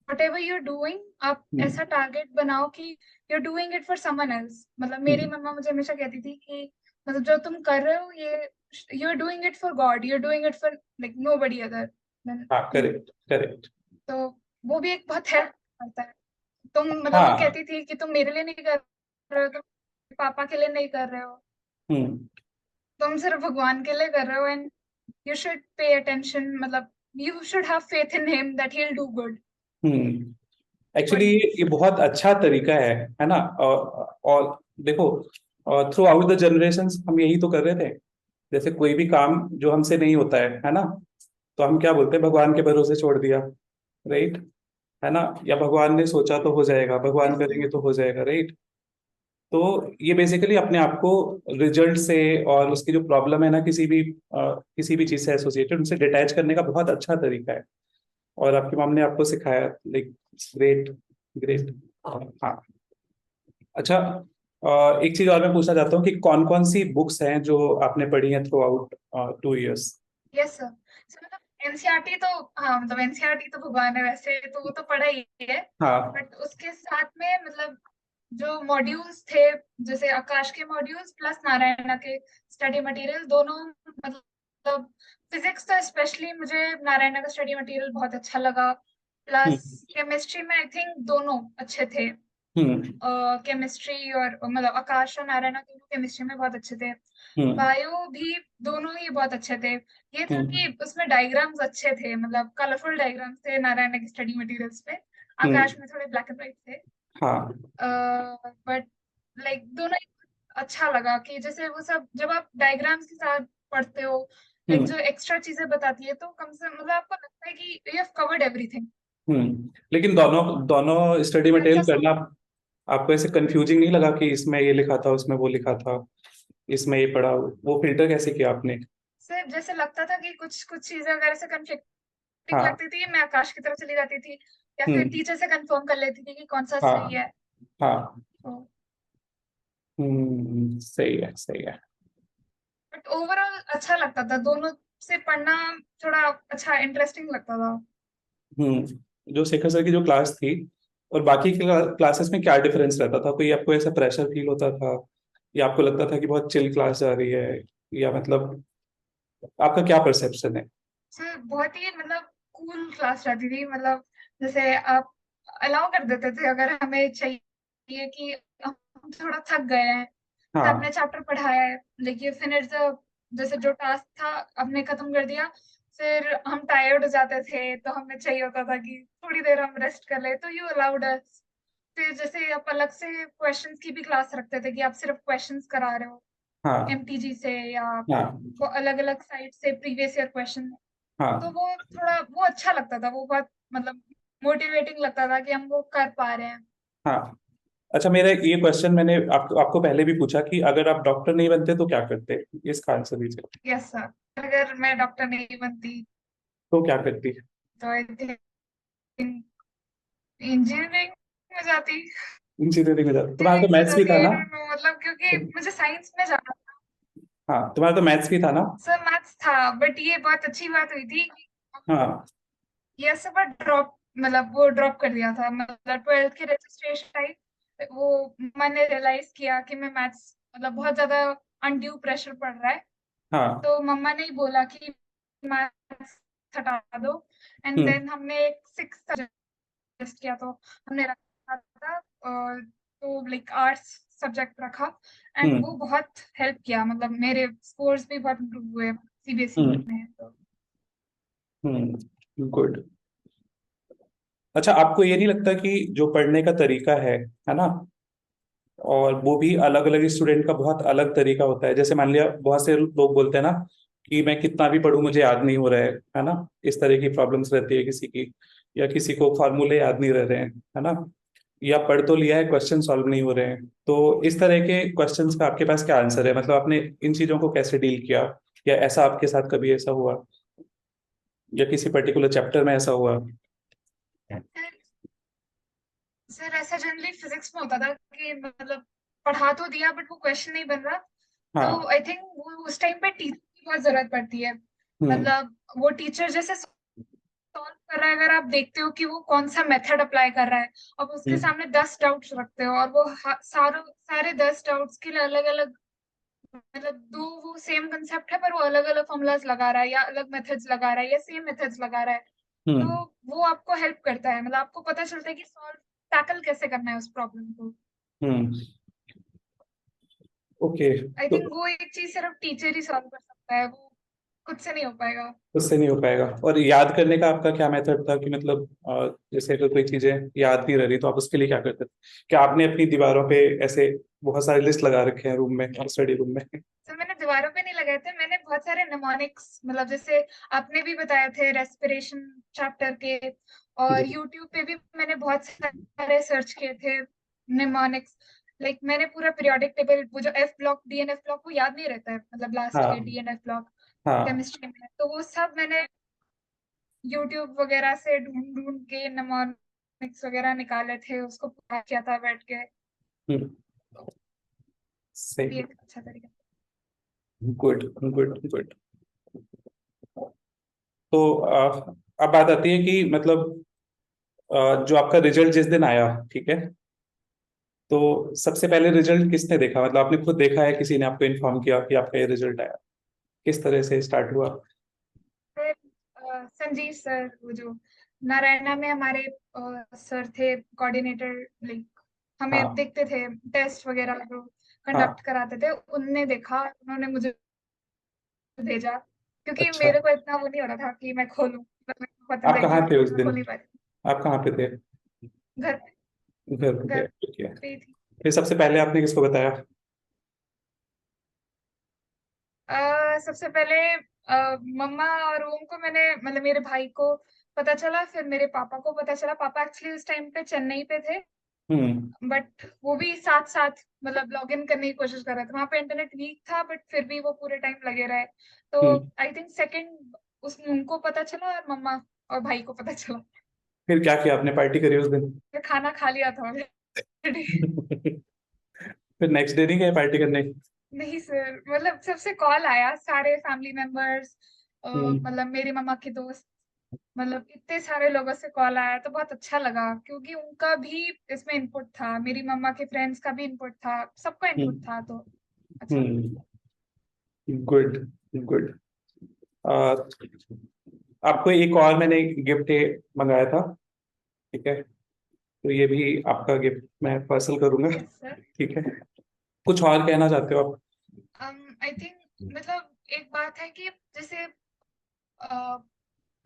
whatever you're doing, आप हम्म ऐसा टारगेट बनाओ कि you're doing it for someone else। मतलब मेरी हम्म, मम्मा मुझे हमेशा कहती थी कि मतलब जो तुम कर रहे हो ये, you're doing it for God, you're doing it for like nobody other than हाँ, you। Correct correct. तो वो भी एक बहुत हेल्प करता है। तुम मतलब वो हाँ। कहती थी कि तुम मेरे लिए नहीं कर रहे हो, तुम पापा के लिए नहीं कर रहे हो, हम्म तुम सिर्फ भगवान के लिए कर रहे हो। And you should pay attention, मतलब you should have faith in him that he will do good for actually you. ये बहुत अच्छा तरीका है ना? और देखो, थ्रू आउट द जनरेशंस हम यही तो कर रहे थे। जैसे कोई भी काम जो हमसे नहीं होता है ना, तो हम क्या बोलते हैं, भगवान के भरोसे छोड़ दिया, राइट? है ना? या भगवान ने सोचा तो हो जाएगा, भगवान यस सर। करेंगे तो हो जाएगा, राइट? तो ये बेसिकली अपने आप को रिजल्ट से और उसकी जो प्रॉब्लम है ना, किसी भी चीज से एसोसिएटेड, उनसे डिटैच करने का बहुत अच्छा तरीका है। और आपकी मम ने आपको सिखाया, लाइक ग्रेट ग्रेट। हाँ। अच्छा, एक चीज और मैं पूछना चाहता हूँ कि कौन कौन सी बुक्स हैं जो आपने पढ़ी हैं through out 2 years? Yes sir. मतलब एनसीईआरटी तो, हाँ मतलब एनसीईआरटी तो भगवान है वैसे, तो वो तो पढ़ा ही है। हाँ। बट उसके साथ में मतलब जो मॉड्यूल्स थे, जैसे आकाश के मॉड्यूल्स प्लस नारायणा के स्टडी मटेरियल दोनों, मतलब फिजिक्स तो स्पेशली मुझे नारायणा का स्टडी मटेरियल बहुत अच्छा लगा। हम्म प्लस केमिस्ट्री में आई थिंक दोनों अच्छे थे। हम्म केमिस्ट्री और मतलब आकाश और नारायणा दोनों केमिस्ट्री में बहुत अच्छे थे। हम्म बायो भी दोनों ही बहुत अच्छे थे। ये था कि हम्म उसमें डायग्राम्स अच्छे थे, मतलब कलरफुल डायग्राम्स थे नारायण के स्टडी मटेरियल्स पे। हम्म, आकाश में थोड़े ब्लैक एंड व्हाइट थे। हाँ। बट लाइक दोनों ही अच्छा लगा कि जैसे वो सब जब आप डायग्राम्स के साथ पढ़ते हो, लाइक हम्म जो एक्स्ट्रा चीजें बताती है, तो कम से मतलब आपको लगता है कि यू हैव कवर्ड एवरीथिंग। लेकिन दोनों दोनों स्टडी अच्छा मटेरियल सा। करना आपको ऐसे कंफ्यूजिंग नहीं लगा कि इसमें ये लिखा था, उसमें वो लिखा था, इसमें ये पढ़ा, वो फिल्टर कैसे किया आपने? सिर्फ जैसे लगता था कि कुछ कुछ चीजें अगर ऐसे कंफ्लिक्टिंग हाँ। लगती थी, मैं आकाश की तरफ चली जाती थी, या फिर हम्म टीचर से कंफर्म कर लेती थी कि कौन सा सही हाँ है। हाँ। तो सही है सही है। बट ओवरऑल अच्छा लगता था दोनों से पढ़ना, थोड़ा अच्छा इंटरेस्टिंग लगता था। जो शेखर सर की जो क्लास थी और बाकी क्लासेस में क्या डिफरेंस रहता था? कोई आपको ऐसा प्रेशर फील होता था, या आपको लगता था कि बहुत चिल क्लास जा रही है, या मतलब आपका क्या परसेप्शन है? सर बहुत ही मतलब कूल क्लास रहती थी। मतलब जैसे आप अलाउ कर देते थे अगर हमें चाहिए कि हम थोड़ा थक गए हैं, तो आपने हाँ। चैप्टर पढ़ाया है, लेकिन फिनिश जैसे जो टास्क था आपने खत्म कर दिया, फिर हम टायर्ड हो जाते थे, तो हमें चाहिए होता था कि थोड़ी देर हम रेस्ट कर ले, तो यू अलाउड अस फिर जैसे आप अलग से क्वेश्चंस की भी क्लास रखते थे कि आप सिर्फ क्वेश्चंस करा रहे हो हाँ एमटीजी से या हाँ अलग अलग साइट से प्रीवियस ईयर क्वेश्चन। तो हाँ वो थोड़ा वो अच्छा लगता था, वो बहुत मतलब मोटिवेटिंग लगता था कि हम वो कर पा रहे हैं। हाँ। अच्छा, मेरा ये क्वेश्चन मैंने आपको पहले भी पूछा कि अगर आप डॉक्टर नहीं बनते तो क्या करते, इसका आंसर दीजिए। यस सर, अगर मैं डॉक्टर नहीं बनती तो क्या करती? तो आई थिंक इंजीनियरिंग में जाती। इंजीनियरिंग में जाती? तुम्हारा तो इंजीनियरिंग में मैथ्स भी जाती, था आई ना? डोंट नो, मतलब क्योंकि मुझे साइंस में जाना था। हाँ, तुम्हारा तो मैथ्स भी था ना? सर मैथ्स था, बट ये बहुत अच्छी बात हुई थी कि हाँ। ये सब ड्रॉप, मतलब वो ड्रॉप कर दिया था, मतलब 12th की रजिस्ट्रेशन आई, वो मैंने रियलाइज किया कि मैं मैथ्स मतलब बहुत ज्यादा अनड्यू प्रेशर पड़ रहा है। हाँ। तो मम्मा ने ही बोला कि मैथ्स हटा दो। And hmm. देन हमने एक 6 सजेस्ट किया, तो हमने रखा था तो लाइक आर्ट्स सब्जेक्ट रखा। एंड वो हम्म। बहुत हेल्प किया, मतलब मेरे स्कोर्स भी बहुत इम्प्रूव हुए सीबीएसई हम्म। में तो। गुड। अच्छा, आपको ये नहीं लगता कि जो पढ़ने का तरीका है ना, और वो भी अलग अलग स्टूडेंट का बहुत अलग तरीका होता है। जैसे मान लिया बहुत से लोग बोलते हैं ना कि मैं कितना भी पढूं मुझे याद नहीं हो रहा है ना, इस तरह की प्रॉब्लम्स रहती है किसी की, या किसी को फार्मूले याद नहीं रह रहे हैं, है ना, या पढ़ तो लिया है क्वेश्चन सॉल्व नहीं हो रहे हैं। तो इस तरह के क्वेश्चंस का आपके पास क्या आंसर है? मतलब आपने इन चीजों को कैसे डील किया, या ऐसा आपके साथ कभी ऐसा हुआ, या किसी पर्टिकुलर चैप्टर में ऐसा हुआ? सर ऐसा जनरली फिजिक्स में होता था कि मतलब पढ़ा तो दिया बट वो क्वेश्चन नहीं बन रहा। तो हाँ। आई थिंक वो उस टाइम पे टीचर की बहुत जरूरत पड़ती है। हम्म। मतलब वो टीचर जैसे सॉल्व कर रहा है, अगर आप देखते हो कि वो कौन सा मेथड अप्लाई कर रहा है, अब उसके हम्म। सामने 10 डाउट्स रखते हो और वो सारे 10 डाउट्स के लिए अलग अलग, मतलब दो वो सेम कंसेप्ट है पर वो अलग अलग फॉर्मूलाज लगा रहा है या अलग मेथड्स लगा रहा है या सेम मेथड्स लगा रहा है। तो हम्म। वो आपको हेल्प करता है, मतलब आपको पता चलता है कि सॉल्व टैकल कैसे करना है उस प्रॉब्लम को। हम्म। ओके। आई तो थिंक वो एक चीज सिर्फ टीचर ही सॉल्व कर सकता है, वो खुद से नहीं हो पाएगा। उससे नहीं हो पाएगा। और याद करने का आपका क्या मेथड था कि मतलब जैसे अगर कोई चीजें याद नहीं रह रही तो आप उसके लिए क्या करते थे? क्या आपने अपनी दीवारों पे ऐसे बहुत सारे लिस्ट लगा रखे हैं रूम में, स्टडी रूम में? सर मैंने दीवारों पे नहीं लगाए थे, मैंने बहुत सारे निमोनिक्स, मतलब जैसे आपने भी बताया थे रेस्पिरेशन चैप्टर के, और जी। यूट्यूब पे भी मैंने बहुत सारे सर्च किए थे निमोनिक्स। लाइक मैंने पूरा पीरियोडिक टेबल, वो जो एफ ब्लॉक डीएनएफ ब्लॉक वो याद नहीं रहता है, मतलब लास्ट ईयर हाँ। डीएनएफ ब्लॉक हाँ। केमिस्ट्री में, तो वो सब मैंने यूट्यूब वगैरह से ढूंढ ढूंढ के निमोनिक्स वगैरह निकाले थे, उसको पूरा किया था बैठ के। हम्म। वो भी सही। एक अच्छा तरीका। Good good good. तो अब बात आती है कि मतलब जो आपका रिजल्ट जिस दिन आया, ठीक है, तो सबसे पहले रिजल्ट किसने देखा? मतलब आपने खुद देखा है, किसी ने आपको इन्फॉर्म किया कि आपका ये रिजल्ट आया? किस तरह से स्टार्ट हुआ? फिर संजीव सर, वो जो नारायणा में हमारे सर थे कोऑर्डिनेटर, लाइक हमें हाँ। देखते थे टेस्ट वगैरह जो कंडक्ट हाँ। कराते थे, उनने देखा, उन्होंने मुझे भेजा, क्योंकि अच्छा। मेरे को इतना वो नहीं हो रहा था कि मैं खोलूं, मतलब मेरे को बहुत आप एंजाइटी कहाँ होती थे थी उस तो मैं दिन? खोल नहीं पा रही आप कहाँ पे थे? थी। घर पे, घर पे थे, घर ठीक है। पे ही थी। फिर सबसे पहले आपने किसको बताया? सबसे पहले मम्मा और ओम को मैंने, मतलब मेरे भाई को पता चला, फिर मेरे पापा को पता चला। पापा एक्चुअली उस टाइम पे चेन्नई पे थे, हम्म। बट वो भी साथ साथ मतलब लॉग इन करने की कोशिश कर रहे थे। वहां पे इंटरनेट वीक था बट फिर भी वो पूरे टाइम लगे रहे। तो हम्म। आई थिंक सेकंड उस उनको पता चला और मम्मा और भाई को पता चला। फिर क्या किया आपने, पार्टी करी उस दिन? मैं खाना खा लिया था ऑलरेडी। फिर नेक्स्ट डे नहीं गए पार्टी करने? नहीं सर, मतलब सबसे कॉल आया, सारे फैमिली मेंबर्स, हम्म। मतलब मेरी मम्मा के दोस्त, मतलब इतने सारे लोगों से कॉल आया तो बहुत अच्छा लगा, क्योंकि उनका भी इसमें इनपुट था, मेरी मम्मा के फ्रेंड्स का भी इनपुट था, सबका इनपुट हम्म। था, तो अच्छा लगा। हम्म। Good good. आपको एक और मैंने गिफ्ट मंगाया था, ठीक है, तो ये भी आपका गिफ्ट मैं पार्सल करूंगा, यस सर। ठीक है। कुछ और कहना चाहते हो आप? आई थिंक, मतलब एक बात है कि जैसे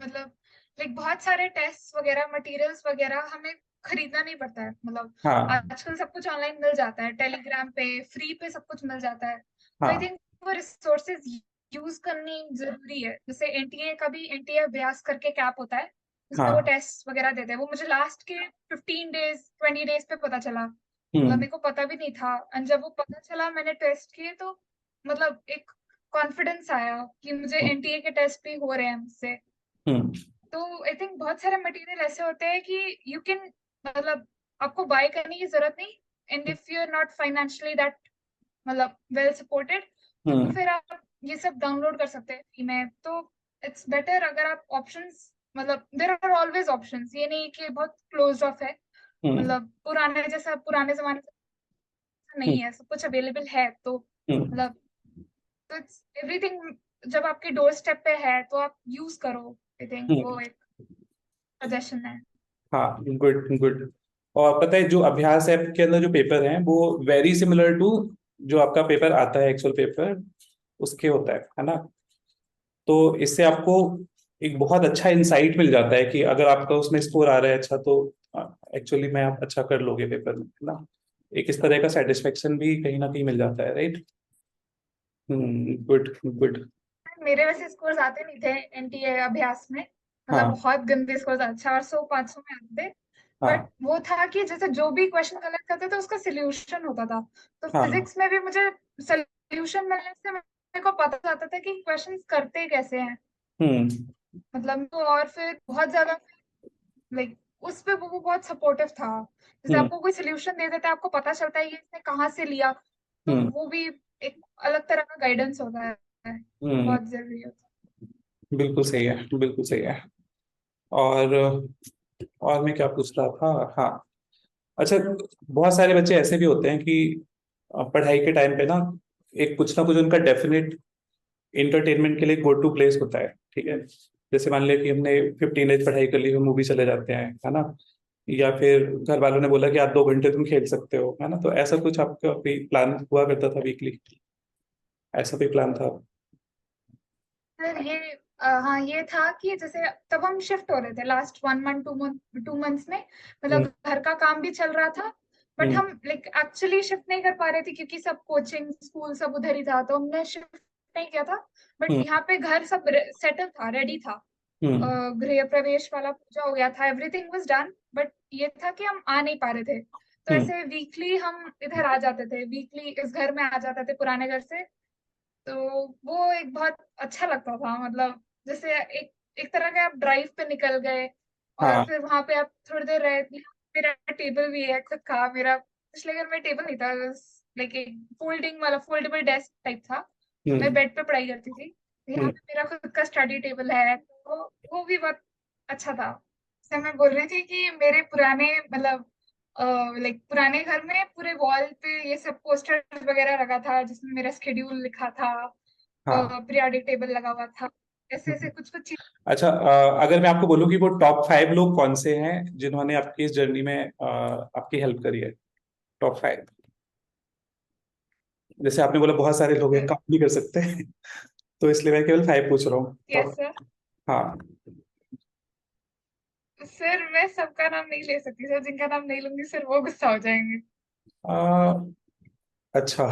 मतलब लाइक बहुत सारे टेस्ट वगैरह मटेरियल्स वगैरह हमें खरीदना नहीं पड़ता है, मतलब हाँ आजकल सब कुछ ऑनलाइन मिल जाता है, टेलीग्राम पे फ्री पे सब कुछ मिल जाता है। तो आई हाँ थिंक वो रिसोर्सेज यूज करनी जरूरी है। जैसे एनटीए का भी एनटीए अभ्यास करके कैप होता है, उसमें वो हाँ। टेस्ट वगैरह देते हैं। वो मुझे लास्ट के 15 डेज 20 डेज पे पता चला, मतलब हम्म मेरे को पता भी नहीं था। एंड जब वो पता चला मैंने टेस्ट किए तो मतलब एक कॉन्फिडेंस आया कि मुझे एनटीए के टेस्ट भी हो रहे हैं मुझसे। हम्म तो आई थिंक बहुत सारे मटेरियल ऐसे होते हैं कि यू कैन, मतलब आपको बाय करने की जरूरत नहीं। And if you are not financially that मतलब वेल सपोर्टेड, तो हम्म फिर आप ये सब डाउनलोड कर सकते हैं फ्री में। तो इट्स बेटर अगर आप ऑप्शंस, मतलब देयर आर ऑलवेज ऑप्शंस, ये नहीं कि बहुत क्लोज ऑफ है। हम्म मतलब पुराने जैसा पुराने जमाने से नहीं है, सब कुछ अवेलेबल है। तो हम्म मतलब तो इट्स एवरीथिंग जब आपके डोर स्टेप पे है तो आप यूज करो। आई थिंक वो हम्म। एक सजेशन है। हाँ, गुड गुड। और पता है जो अभ्यास ऐप के अंदर जो पेपर हैं वो वेरी सिमिलर टू जो आपका पेपर आता है एक्चुअल पेपर उसके होता है ना। तो इससे आपको एक बहुत अच्छा इंसाइट मिल जाता है कि अगर आपका उसमें स्कोर आ रहा है अच्छा तो एक्चुअली में आप अच्छा कर लोगे पेपर में, है ना। एक इस तरह का सेटिस्फेक्शन भी कहीं ना कहीं मिल जाता है, राइट। Good good. मेरे वैसे स्कोर्स आते नहीं थे एनटीए अभ्यास में, मतलब हाँ बहुत गंदे स्कोर्स आते, 400 500 में आते थे। बट हाँ वो था कि जैसे जो भी क्वेश्चन कलेक्ट करते थे उसका सोल्यूशन होता था। तो हाँ। फिजिक्स में भी मुझे सोल्यूशन मिलने से मेरे को पता चलता था कि क्वेश्चंस करते कैसे हैं। हम्म मतलब तो और फिर बहुत ज्यादा लाइक उस पे वो बहुत सपोर्टिव था। जैसे हम्म आपको कोई सोल्यूशन दे देता है, आपको पता चलता है ये इसने कहाँ से लिया, तो हम्म वो भी एक अलग तरह का गाइडेंस होता है, हम्म। बहुत जरूरी होता बिल्कुल सही है, बिल्कुल सही है। और मैं क्या पूछ रहा था, हाँ। अच्छा, बहुत सारे बच्चे ऐसे भी होते हैं कि पढ़ाई के टाइम पे ना एक कुछ ना कुछ उनका डेफिनेट इंटरटेनमेंट के लिए गो टू प्लेस होता है, ठीक है। जैसे मान लिया कि हमने 15 डेज पढ़ाई कर ली, हम मूवी चले जाते हैं, है ना। या फिर घर वालों ने बोला कि आज 2 घंटे तुम खेल सकते हो, है ना। तो ऐसा कुछ आपका कोई प्लान हुआ करता था वीकली, ऐसा कोई प्लान था? है। फिर ये हाँ ये था कि जैसे तब हम शिफ्ट हो रहे थे लास्ट 1 मंथ 2 मंथ्स में, मतलब हम्म घर का काम भी चल रहा था। बट हम्म हम लाइक एक्चुअली शिफ्ट नहीं कर पा रहे थे क्योंकि सब कोचिंग स्कूल सब उधर ही था, तो हमने शिफ्ट नहीं किया था। बट हम्म यहाँ पे घर सब सेटल था, रेडी था। हम्म गृह प्रवेश वाला पूजा हो गया था, एवरीथिंग वाज डन। बट ये था कि हम आ नहीं पा रहे थे, तो हम्म ऐसे वीकली हम इधर आ जाते थे, वीकली इस घर में आ जाते थे पुराने घर से। तो वो एक बहुत अच्छा लगता था, मतलब जैसे एक एक तरह के आप ड्राइव पे निकल गए, और हाँ। फिर वहां पे आप थोड़ी देर रहे। मेरा टेबल भी है खुद का, मेरा पिछले घर में टेबल नहीं था, लाइक एक फोल्डिंग वाला फोल्डेबल डेस्क टाइप था। मैं हम्म बेड पे पढ़ाई करती थी, यहाँ हम्म पे मेरा खुद का स्टडी टेबल है। तो वो भी बहुत अच्छा था। जैसे मैं बोल रही थी कि मेरे पुराने मतलब लाइक पुराने घर में पूरे वॉल पे ये सब पोस्टर्स वगैरह लगा था जिसमें मेरा स्केड्यूल लिखा था, हाँ। पीरियोडिक टेबल लगा हुआ था, ऐसे ऐसे कुछ कुछ चीज। अच्छा, अगर मैं आपको बोलूं कि वो टॉप 5 लोग कौन से हैं जिन्होंने आपकी इस जर्नी में आपकी हेल्प करी है, टॉप 5। जैसे आपने बोला बहुत सारे लोग हैं, काम भी कर सकते हैं तो इसलिए मैं केवल 5 पूछ रहा हूँ, यस टॉप। सर। हाँ। सर मैं सबका नाम नहीं ले सकती सर, जिनका नाम नहीं लूंगी सर वो गुस्सा हो जाएंगे। अ, अच्छा।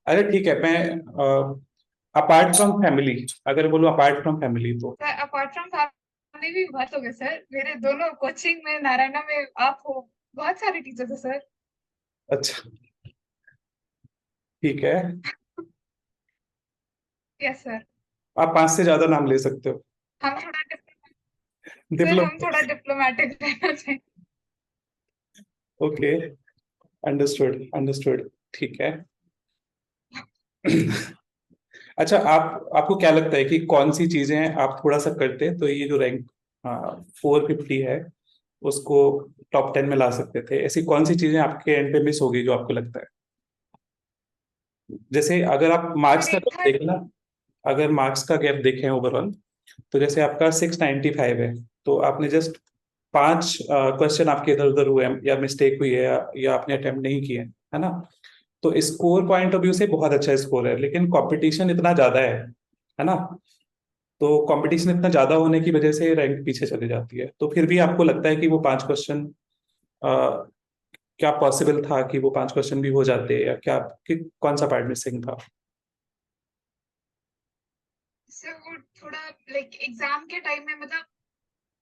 अरे ठीक है, मैं अपार्ट फ्रॉम फैमिली, अगर बोलूँ अपार्ट फ्रॉम फैमिली तो। सर अपार्ट फ्रॉम फैमिली भी बहुत लोग हैं सर, मेरे दोनों कोचिंग में नारायणा में आप हो, बहुत सारे टीचर्स हैं सर। अच्छा, ठीक है। Yes sir. आप 5 से ज्यादा नाम ले सकते हो। हम थोड़ा सर हम डिप्लोमा। थोड़ा डिप्लोमेटिक रहना चाहिए। ओके, अंडरस्टूड अंडरस्टूड, ठीक है। अच्छा, आपको क्या लगता है कि कौन सी चीजें आप थोड़ा सा करते तो ये जो रैंक 450 है उसको टॉप 10 में ला सकते थे? ऐसी कौन सी चीजें आपके एंड पे मिस होगी जो आपको लगता है? जैसे अगर आप मार्क्स सर का एक गैप था। देखें ना, अगर मार्क्स का गैप देखें ओवरऑल, तो जैसे आपका 695 है, तो आपने जस्ट 5 क्वेश्चन आपके इधर उधर हुए हैं या मिस्टेक हुई है या आपने अटेम्प्ट नहीं किए, है ना। तो स्कोर पॉइंट ऑफ व्यू से बहुत अच्छा स्कोर है, लेकिन कंपटीशन इतना ज्यादा है ना। तो कंपटीशन इतना ज्यादा होने की वजह से रैंक पीछे चली जाती है। तो फिर भी आपको लगता है कि वो 5 क्वेश्चन क्या पॉसिबल था कि वो 5 क्वेश्चन भी हो जाते, या क्या कि कौन सा पार्ट मिसिंग था? इससे वो थोड़ा लाइक एग्जाम के टाइम में, मतलब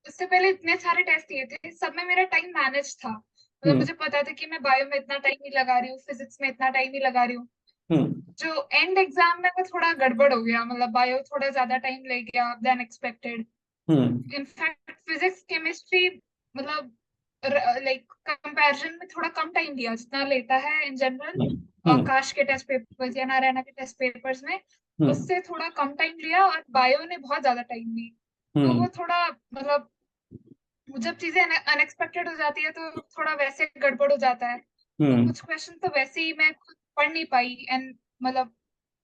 उससे पहले इतने सारे टेस्ट दिए थे, सब में मेरा टाइम मैनेज था। मतलब हम्म। मुझे पता था कि मैं बायो में इतना टाइम ही लगा रही हूँ, फिजिक्स में इतना टाइम ही लगा रही हूँ। हम्म। जो एंड एग्जाम में वो थोड़ा गड़बड़ हो गया, मतलब बायो थोड़ा ज्यादा टाइम ले गया देन एक्सपेक्टेड। हम्म। इनफैक्ट फिजिक्स केमिस्ट्री, मतलब लाइक कंपैरिजन में थोड़ा कम टाइम लिया जितना लेता है इन जनरल हम्म। हम्म। आकाश के टेस्ट पेपर्स या नारायणा के टेस्ट पेपर्स में। हम्म। उससे थोड़ा कम टाइम लिया, और बायो ने बहुत ज्यादा टाइम ली। तो हम्म। वो थोड़ा मतलब जब चीजें अनएक्सपेक्टेड हो जाती है तो थोड़ा वैसे गड़बड़ हो जाता है। तो हम्म। कुछ क्वेश्चन तो वैसे ही मैं खुद पढ़ नहीं पाई, एंड मतलब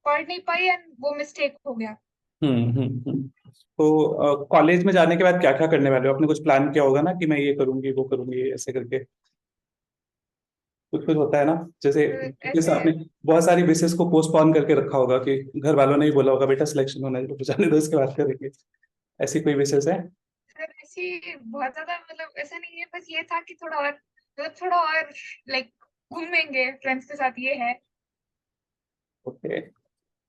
पढ़ नहीं पाई एंड वो मिस्टेक हो गया। हम्म। तो कॉलेज में जाने के बाद क्या क्या करने वाले हो? आपने कुछ प्लान किया होगा ना कि मैं ये करूंगी वो करूंगी ऐसे करके, कुछ कुछ होता है ना, जैसे जैसे ऐसे आपने बहुत सारी विशेष को पोस्टपोन करके रखा होगा कि घर वालों ने ही बोला होगा बेटा सिलेक्शन होना है, तो जाने दो इसके बाद करेंगे। ऐसी कोई विशेष है? सर ऐसी बहुत ज्यादा, मतलब ऐसा नहीं है, बस ये था कि थोड़ा और, मतलब थोड़ा और लाइक घूमेंगे फ्रेंड्स के साथ, ये है। ओके।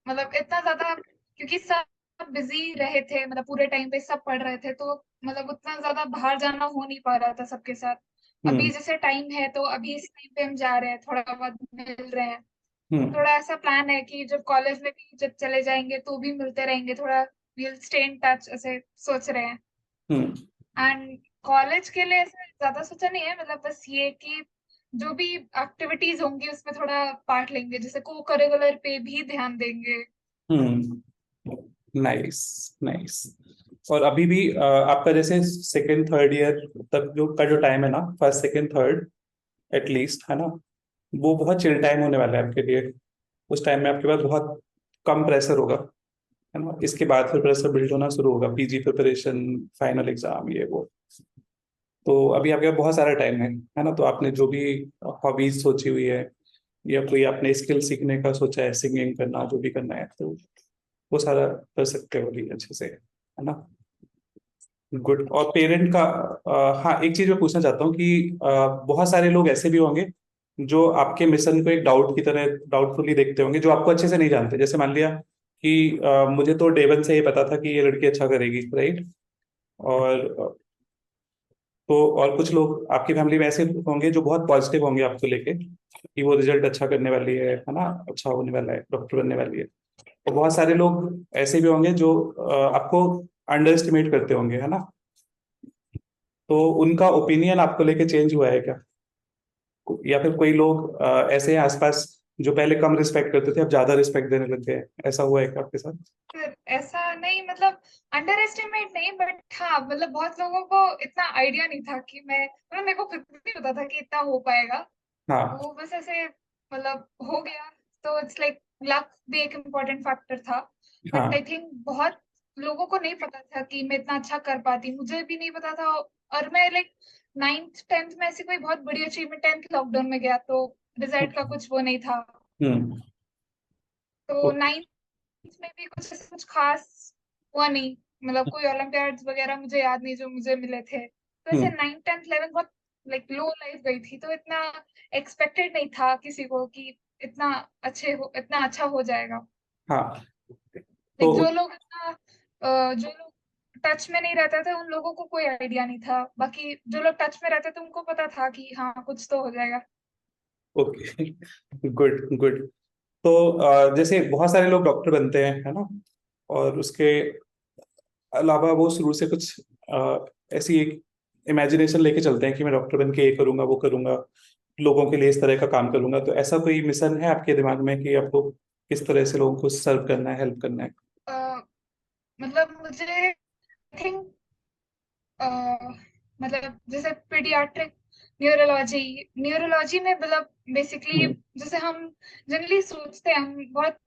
मतलब इतना ज्यादा, क्योंकि सब बिजी रहे थे, मतलब पूरे टाइम पे सब पढ़ रहे थे, तो मतलब उतना ज्यादा बाहर जाना हो नहीं पा रहा था सबके साथ। अभी हम्म। जैसे टाइम है तो अभी इस टाइम पे हम जा रहे हैं, थोड़ा बहुत मिल रहे हैं। हम्म। थोड़ा ऐसा प्लान है कि जब कॉलेज में भी जब चले जाएंगे तो भी मिलते रहेंगे, थोड़ा विल स्टे इन टच ऐसे सोच रहे हैं। हम्म। एंड कॉलेज के लिए ऐसे ज्यादा सोचा नहीं है, मतलब बस ये कि जो भी एक्टिविटीज होंगी उसमें थोड़ा पार्ट लेंगे, जैसे को करिकुलर पे भी ध्यान देंगे। हम्म। नाइस। नाइस। और अभी भी आपका जैसे सेकेंड थर्ड ईयर तक जो का जो टाइम है ना, फर्स्ट सेकेंड थर्ड एटलीस्ट, है ना, वो बहुत चिल टाइम होने वाला है आपके लिए। उस टाइम में आपके पास बहुत कम प्रेशर होगा, है ना। इसके बाद फिर प्रेशर बिल्ड होना शुरू होगा, पीजी प्रिपरेशन, फाइनल एग्जाम, ये वो। तो अभी आपके पास बहुत सारा टाइम है ना। तो आपने जो भी हॉबीज सोची हुई है, या कोई आपने स्किल सीखने का सोचा है, सिंगिंग करना, जो भी करना है, तो वो सारा कर सकते हो अभी अच्छे से, है ना। गुड। और पेरेंट का हाँ, एक चीज मैं पूछना चाहता हूँ कि बहुत सारे लोग ऐसे भी होंगे जो आपके मिशन को एक डाउट की तरह डाउटफुली देखते होंगे, जो आपको अच्छे से नहीं जानते। जैसे मान लिया कि मुझे तो डे वन से ये पता था कि ये लड़की अच्छा करेगी, राइट। और तो और कुछ लोग आपकी फैमिली में ऐसे होंगे जो बहुत पॉजिटिव होंगे आपको लेके, कि वो रिजल्ट अच्छा करने वाली है ना, अच्छा होने वाला है, डॉक्टर बनने वाली है। और बहुत सारे लोग ऐसे भी होंगे जो आपको अंडर एस्टिमेट करते होंगे, है ना। तो उनका ओपिनियन आपको लेके चेंज हुआ है क्या? या फिर कोई लोग ऐसे हैं आसपास जो पहले कम रिस्पेक्ट करते थे, अब ज्यादा रिस्पेक्ट देने लग गए, ऐसा हुआ है क्या आपके साथ? फिर ऐसा नहीं, मतलब अंडर एस्टिमेट नहीं, बट हाँ मतलब बहुत लोगों को इतना आइडिया नहीं था कि मैं, मतलब मेरे को खुद भी नहीं पता था कि इतना हो पाएगा। हाँ। वो बस ऐसे मतलब हो गया। तो इट्स लाइक लक भी एक इम्पोर्टेंट फैक्टर था। बट आई हाँ। थिंक बहुत लोगों को नहीं पता था कि मैं इतना अच्छा कर पाती, मुझे भी नहीं पता था। और मैं लाइक नाइन्थ टेंथ में ऐसी कोई बहुत बड़ी अचीवमेंट, टेंथ लॉकडाउन में गया तो रिजल्ट का कुछ वो नहीं था। हम्म। तो नाइन्थ में भी कुछ ऐसा कुछ खास हुआ नहीं, मतलब कोई ओलंपियाड्स वगैरह मुझे याद नहीं जो मुझे मिले थे। तो ऐसे हम्म। नाइन्थ टेंथ इलेवेंथ बहुत लाइक लो लाइफ गई थी, तो इतना एक्सपेक्टेड नहीं था किसी को कि इतना अच्छा हो जाएगा। हाँ। तो लाइक जो लोग टच में नहीं रहते थे उन लोगों को कोई आइडिया नहीं था, बाकी जो लोग टच में रहते थे उनको पता था कि हाँ कुछ तो हो जाएगा। ओके। Good good. तो जैसे बहुत सारे लोग डॉक्टर बनते हैं, है ना, और उसके अलावा वो शुरू से कुछ ऐसी एक इमेजिनेशन लेके चलते हैं कि मैं डॉक्टर बन के ये करूंगा वो करूंगा, लोगों के लिए इस तरह का काम करूंगा। तो ऐसा कोई मिशन है आपके दिमाग में कि आपको किस तरह से लोगों को सर्व करना है, हेल्प करना है? अ, मतलब मुझे थिंक मतलब जैसे पीडियाट्रिक न्यूरोलॉजी, न्यूरोलॉजी में मतलब बेसिकली हम्म। जैसे हम जनरली सोचते हैं, हम बहुत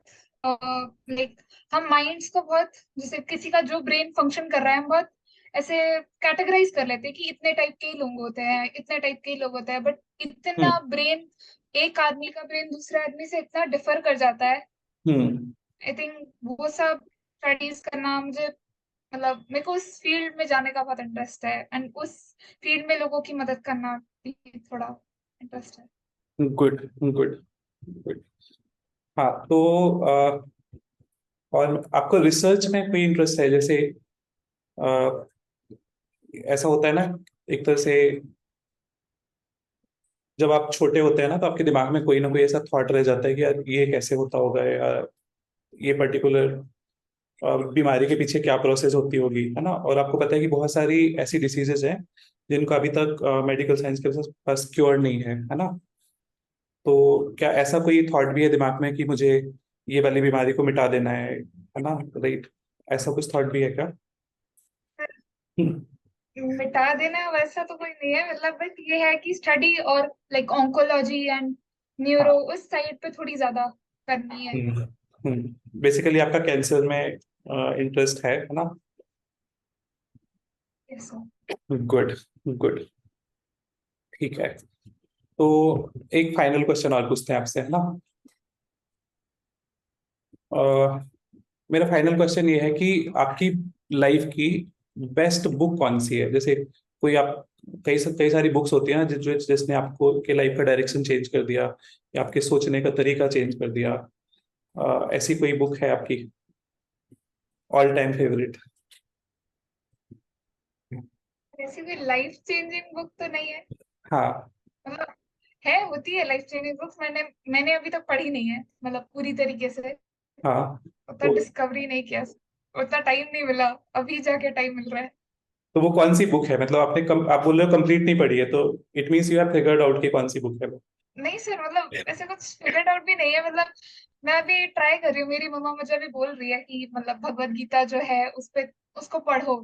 लाइक हम माइंड्स को बहुत, जैसे किसी का जो ब्रेन फंक्शन कर रहा है हम बहुत ऐसे कैटेगराइज कर लेते हैं कि इतने टाइप के ही लोग होते हैं, इतने टाइप के ही लोग होते हैं, बट इतना हम्म। ब्रेन, एक आदमी का ब्रेन दूसरे आदमी से इतना डिफर कर जाता है। हम्म। आई थिंक वो सब स्टडीज करना मुझे मतलब मेरे को उस फील्ड में जाने का बहुत इंटरेस्ट है, एंड उस फील्ड में लोगों की मदद करना भी थोड़ा इंटरेस्ट है। Good good good. हाँ तो और आपको रिसर्च में कोई इंटरेस्ट है? जैसे अ, ऐसा होता है ना, एक तरह से जब आप छोटे होते हैं ना तो आपके दिमाग में कोई ना कोई ऐसा थॉट रह जाता है कि यार ये कैसे होता होगा, या ये पर्टिकुलर बीमारी के पीछे क्या प्रोसेस होती होगी, है ना। और आपको पता है कि बहुत सारी ऐसी डिसीजेज हैं जिनका अभी तक मेडिकल साइंस के पास क्योर नहीं है ना। तो क्या ऐसा कोई थॉट भी है दिमाग में कि मुझे ये वाली बीमारी को मिटा देना है ना, राइट? ऐसा कुछ थॉट भी है क्या? हम्म। मिटा देना वैसा तो कोई नहीं है, मतलब बट ये है कि स्टडी और लाइक ऑन्कोलॉजी एंड न्यूरो हाँ। उस साइड पे थोड़ी ज्यादा करनी है। बेसिकली आपका कैंसर में इंटरेस्ट है ना? ऐसा। Good good. ठीक है। तो एक फाइनल क्वेश्चन और पूछते हैं आपसे, है ना। अ, मेरा फाइनल क्वेश्चन ये है कि आपकी लाइफ की बेस्ट बुक कौन सी है? जैसे कोई आप कई सारी बुक्स होती है ना जिसने आपको के लाइफ का डायरेक्शन चेंज कर दिया, या आपके सोचने का तरीका चेंज कर दिया। ऐसी कोई बुक है आपकी ऑल टाइम फेवरेट? ऐसी कोई लाइफ चेंजिंग बुक तो नहीं है, हाँ। मतलब है, होती है लाइफ चेंजिंग बुक्स, मैंने मैंने अभी तक पढ़ी नहीं है, मतलब पूरी तरीके से हाँ उतना तो डिस्कवरी नहीं किया, उतना टाइम नहीं मिला, अभी जाके टाइम मिल रहा है। तो वो कौन सी बुक है? मतलब आप बोल रहे हो कंप्लीट नहीं पढ़ी है, तो it means you have figured out कि कौन सी बुक है वो। नहीं सर, मतलब ऐसे कुछ फिगर्ड आउट भी नहीं है, मतलब मैं अभी ट्राई कर रही हूँ, मेरी मम्मा मुझे अभी बोल रही है कि मतलब भगवत गीता जो है उस पे उसको पढ़ो,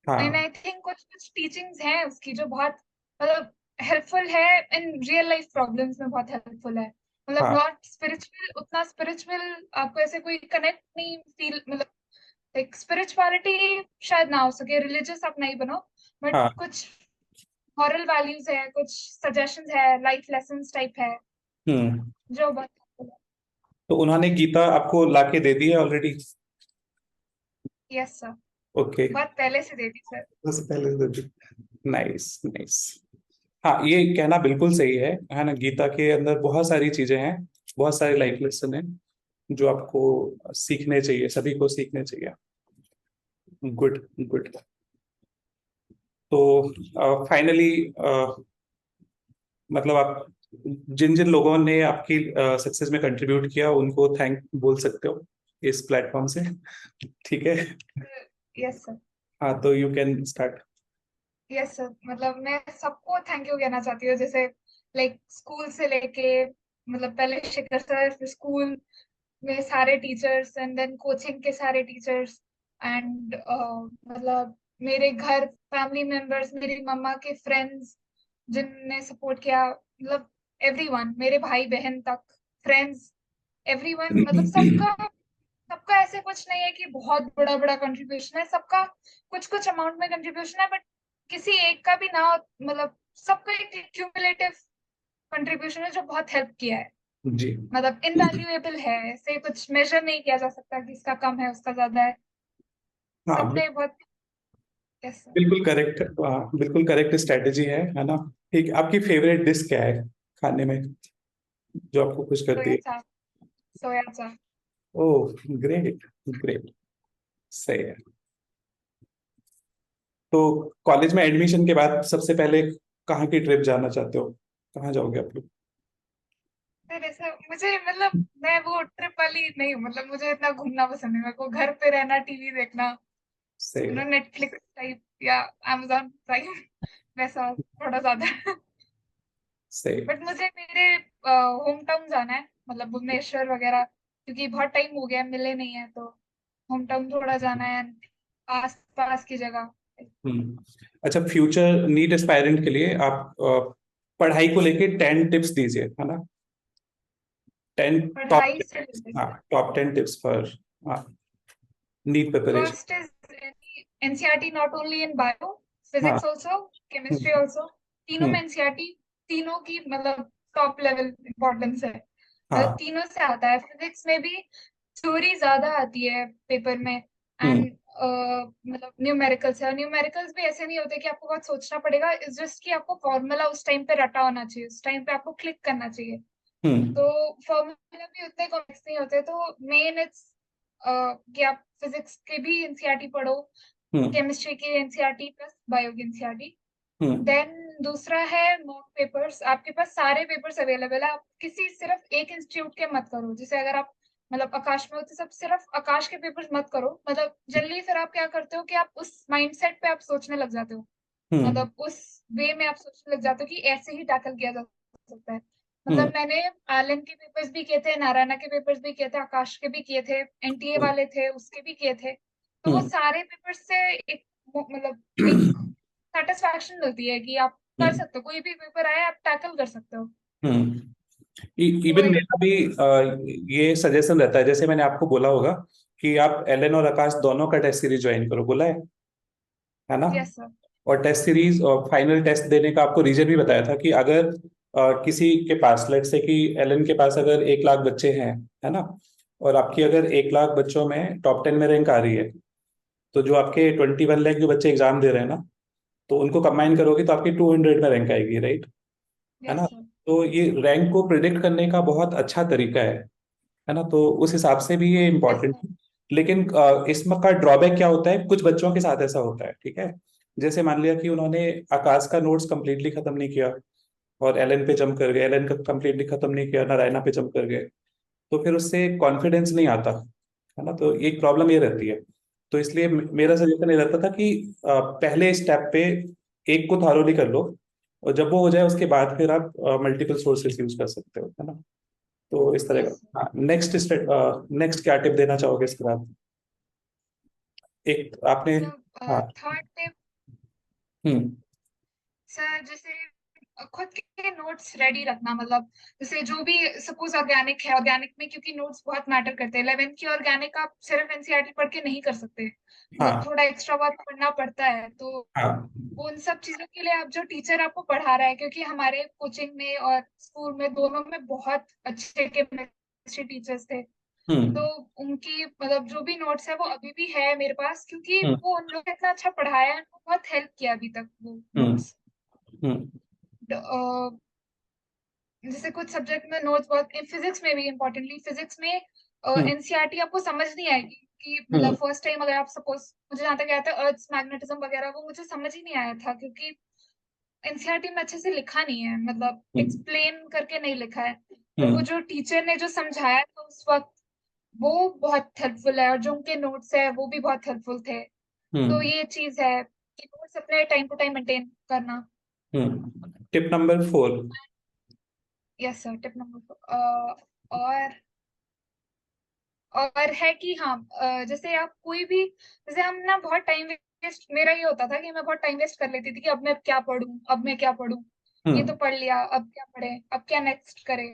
एंड हाँ आई थिंक कुछ कुछ टीचिंग्स हैं उसकी जो बहुत मतलब हेल्पफुल है, इन रियल लाइफ प्रॉब्लम्स में बहुत हेल्पफुल है, मतलब हाँ नॉट स्पिरिचुअल, उतना स्पिरिचुअल आपको ऐसे कोई कनेक्ट नहीं फील, मतलब एक स्पिरिचुअलिटी शायद ना हो सके, रिलीजियस आप नहीं बनो, बट हाँ। कुछ मॉरल वैल्यूज है, कुछ सजेशंस है, लाइफ लेसन्स टाइप है हम्म। जो बहुत helpful तो उन्होंने गीता आपको लाके दे दी है ऑलरेडी? है। Yes sir, okay. बहुत पहले से दे दी सर। उससे पहले दे दी। Nice nice. हाँ, ये कहना बिल्कुल सही है ना। गीता के अंदर बहुत सारी चीजें हैं, बहुत सारे लाइफ लेसन हैं जो आपको सीखने चाहिए, सभी को सीखने चाहिए। Good good. तो फाइनली मतलब आप जिन जिन लोगों ने आपकी सक्सेस में कंट्रीब्यूट किया उनको थैंक बोल सकते हो इस प्लेटफॉर्म से, ठीक है। Yes sir. हाँ तो you can start. Yes sir, मतलब मैं सबको थैंक यू कहना चाहती हूँ, जैसे लाइक स्कूल से लेके, मतलब पहले शिखर सर, फिर स्कूल में सारे टीचर्स, एंड देन कोचिंग के सारे टीचर्स, एंड मतलब मेरे घर फैमिली मेंबर्स, मेरी मम्मा के फ्रेंड्स जिनने सपोर्ट किया, मतलब एवरीवन, मेरे भाई बहन तक, फ्रेंड्स, एवरीवन, मतलब सबका, सबका ऐसे कुछ नहीं है कि बहुत बड़ा बड़ा कंट्रीब्यूशन है, सबका कुछ कुछ अमाउंट में कंट्रीब्यूशन है, बट किसी एक का भी ना हो, मतलब सबका एक क्यूमुलेटिव कंट्रीब्यूशन है जो बहुत हेल्प किया है, जी। मतलब इनवैल्यूएबल है, ऐसे कुछ मेजर नहीं किया जा सकता कि इसका कम है उसका ज्यादा है, हाँ सबने बहुत। Yes sir. बिल्कुल करेक्ट। हाँ बिल्कुल करेक्ट स्ट्रेटेजी है ना। ठीक, आपकी फेवरेट डिश क्या है खाने में जो आपको खुश करती सोया है? चाप, सोया चाप। Oh great great. सही है। तो कॉलेज में एडमिशन के बाद सबसे पहले कहाँ की ट्रिप जाना चाहते हो? कहाँ जाओगे आप लोग? फिर ऐसा मुझे, मतलब मैं वो ट्रिप वाली नहीं हूँ, मतलब मुझे इतना घूमना पसंद है, मेरे को घर पे रहना, टीवी देखना, सही है। नेटफ्लिक्स टाइप या amazon प्राइम वैसा थोड़ा ज्यादा। सही है। बट मुझे मेरे होम टाउन जाना है, मतलब भुवनेश्वर वगैरह, क्योंकि बहुत टाइम हो गया मिले नहीं है, तो होम टाउन थोड़ा जाना है, आस पास की जगह। हम्म। अच्छा, फ्यूचर नीट एस्पायरेंट के लिए आप पढ़ाई को लेके 10 टिप्स दीजिए, है ना। 10 टॉप। पढ़ाई से हाँ, top 10 tips for NEET preparation. First is NCERT, not only in bio, हाँ। Physics also, chemistry hmm. Also, तीनों में हम्म। एनसीईआरटी, तीनों की मतलब टॉप लेवल इम्पोर्टेंस है, मतलब हाँ। तीनों से आता है, फिजिक्स में भी थ्योरी ज्यादा आती है पेपर में, हम्म। एंड मतलब न्यूमेरिकल्स है, और न्यूमेरिकल्स भी ऐसे नहीं होते कि आपको बहुत सोचना पड़ेगा, इट्स जस्ट कि आपको फॉर्मूला उस टाइम पे रटा होना चाहिए, उस टाइम पे आपको क्लिक करना चाहिए। हम्म। तो फॉर्मूला भी उतने कॉम्प्लेक्स नहीं होते, तो मेन इट्स कि आप फिजिक्स के भी एनसीईआरटी पढ़ो, हम्म। केमिस्ट्री की एनसीईआरटी प्लस बायो की एनसीईआरटी। हम्म। देन दूसरा है मॉक पेपर्स, आपके पास सारे पेपर्स अवेलेबल है, आप किसी सिर्फ एक इंस्टीट्यूट के मत करो। जैसे अगर आप मतलब आकाश में हो तो सब सिर्फ आकाश के पेपर्स मत करो, मतलब जल्दी फिर आप क्या करते हो कि आप उस माइंडसेट पे आप सोचने लग जाते हो, हम्म। मतलब उस वे में आप सोचने लग जाते हो कि ऐसे ही टैकल किया जा सकता है। हम्म। मतलब मैंने आलन के पेपर्स भी किए थे, नारायणा के पेपर्स भी किए थे, आकाश के भी किए थे, एनटीए वाले थे उसके भी किए थे। तो वो हम्म। सारे पेपर्स से एक मतलब एक सेटिस्फैक्शन मिलती है कि आप कर हम्म। सकते हो, कोई भी पेपर आए आप टैकल कर सकते हो। हम्म। तो इवन मेरा भी ये सजेशन रहता है, जैसे मैंने आपको बोला होगा कि आप एलन और आकाश दोनों का टेस्ट सीरीज ज्वाइन करो, बोला है ना। Yes sir. और टेस्ट सीरीज और फाइनल टेस्ट देने का आपको रीजन भी बताया था कि अगर किसी के पास, लेट से कि एलन के पास अगर 1 लाख बच्चे हैं, है ना, और आपकी अगर 1 लाख बच्चों में टॉप 10 में रैंक आ रही है, तो जो आपके 21 लाख जो बच्चे एग्जाम दे रहे हैं ना, तो उनको कंबाइन करोगे तो आपकी 200 में रैंक आएगी, राइट, है यस ना। सर। तो ये रैंक को प्रिडिक्ट करने का बहुत अच्छा तरीका है ना, तो उस हिसाब से भी ये यस इम्पोर्टेंट सर। है। लेकिन इसमें का ड्रॉबैक क्या होता है, कुछ बच्चों के साथ ऐसा होता है, ठीक है। जैसे मान लिया कि उन्होंने आकाश का नोट्स कंप्लीटली खत्म नहीं किया और एलन पे जंप कर गए, एलन का कंप्लीटली खत्म नहीं किया, नारायणा पे जंप कर गए, तो फिर उससे कॉन्फिडेंस नहीं आता, है ना, तो एक प्रॉब्लम ये रहती है। तो इसलिए मेरा सजेशन ये रहता था कि पहले स्टेप पे एक को थारोली कर लो, और जब वो हो जाए उसके बाद फिर आप मल्टीपल सोर्सेस यूज कर सकते हो, है ना। तो इस तरह यस। का, हाँ, नेक्स्ट नेक्स्ट क्या टिप देना चाहोगे इसके बाद, एक आपने। मतलब हाँ। थर्ड टिप हम्म। सर, जैसे खुद के नोट्स रेडी रखना, मतलब जैसे जो भी सपोज ऑर्गेनिक है, ऑर्गेनिक में क्योंकि नोट्स बहुत मैटर करते हैं, 11th की ऑर्गेनिक आप सिर्फ एनसीईआरटी पढ़ के नहीं कर सकते, मतलब हाँ। थोड़ा एक्स्ट्रा बहुत पढ़ना पड़ता है। तो हाँ। वो उन सब चीजों के लिए आप जो टीचर आपको पढ़ा रहा है, क्योंकि हमारे कोचिंग में और स्कूल में दोनों में बहुत अच्छे केमिस्ट्री टीचर्स थे, तो हम्म। उनकी मतलब जो भी नोट्स है वो अभी भी है मेरे पास, क्योंकि हम्म। वो उन लोगों ने इतना अच्छा पढ़ाया है, उनको बहुत हेल्प किया अभी तक वो हम्म। नोट्स। हम्म। जैसे कुछ सब्जेक्ट में नोट्स बहुत, फिजिक्स में भी इम्पोर्टेंटली, फिजिक्स में हम्म। एनसीईआरटी आपको समझ नहीं आएगी कि मतलब हम्म। फर्स्ट टाइम अगर आप सपोज, मुझे जहाँ तक याद है अर्थ मैग्नेटिज्म वगैरह वो मुझे समझ ही नहीं आया था, क्योंकि एनसीईआरटी में अच्छे से लिखा नहीं है, मतलब हम्म। एक्सप्लेन करके नहीं लिखा है। पर वो हम्म। जो टीचर ने जो समझाया था उस वक्त वो बहुत हेल्पफुल है, और जो उनके नोट्स है वो भी बहुत हेल्पफुल थे। तो हम्म। ये चीज है कि नोट्स अपने टाइम टू टाइम मेंटेन करना। Tip number 4। Yes sir, tip number और है कि हाँ, जैसे आप कोई भी, जैसे हम ना बहुत टाइम वेस्ट, मेरा ये होता था कि मैं बहुत टाइम वेस्ट कर लेती थी कि अब मैं क्या पढूं, अब मैं क्या पढूं, ये तो हम्म। पढ़ लिया, अब क्या पढ़े, अब क्या नेक्स्ट करें।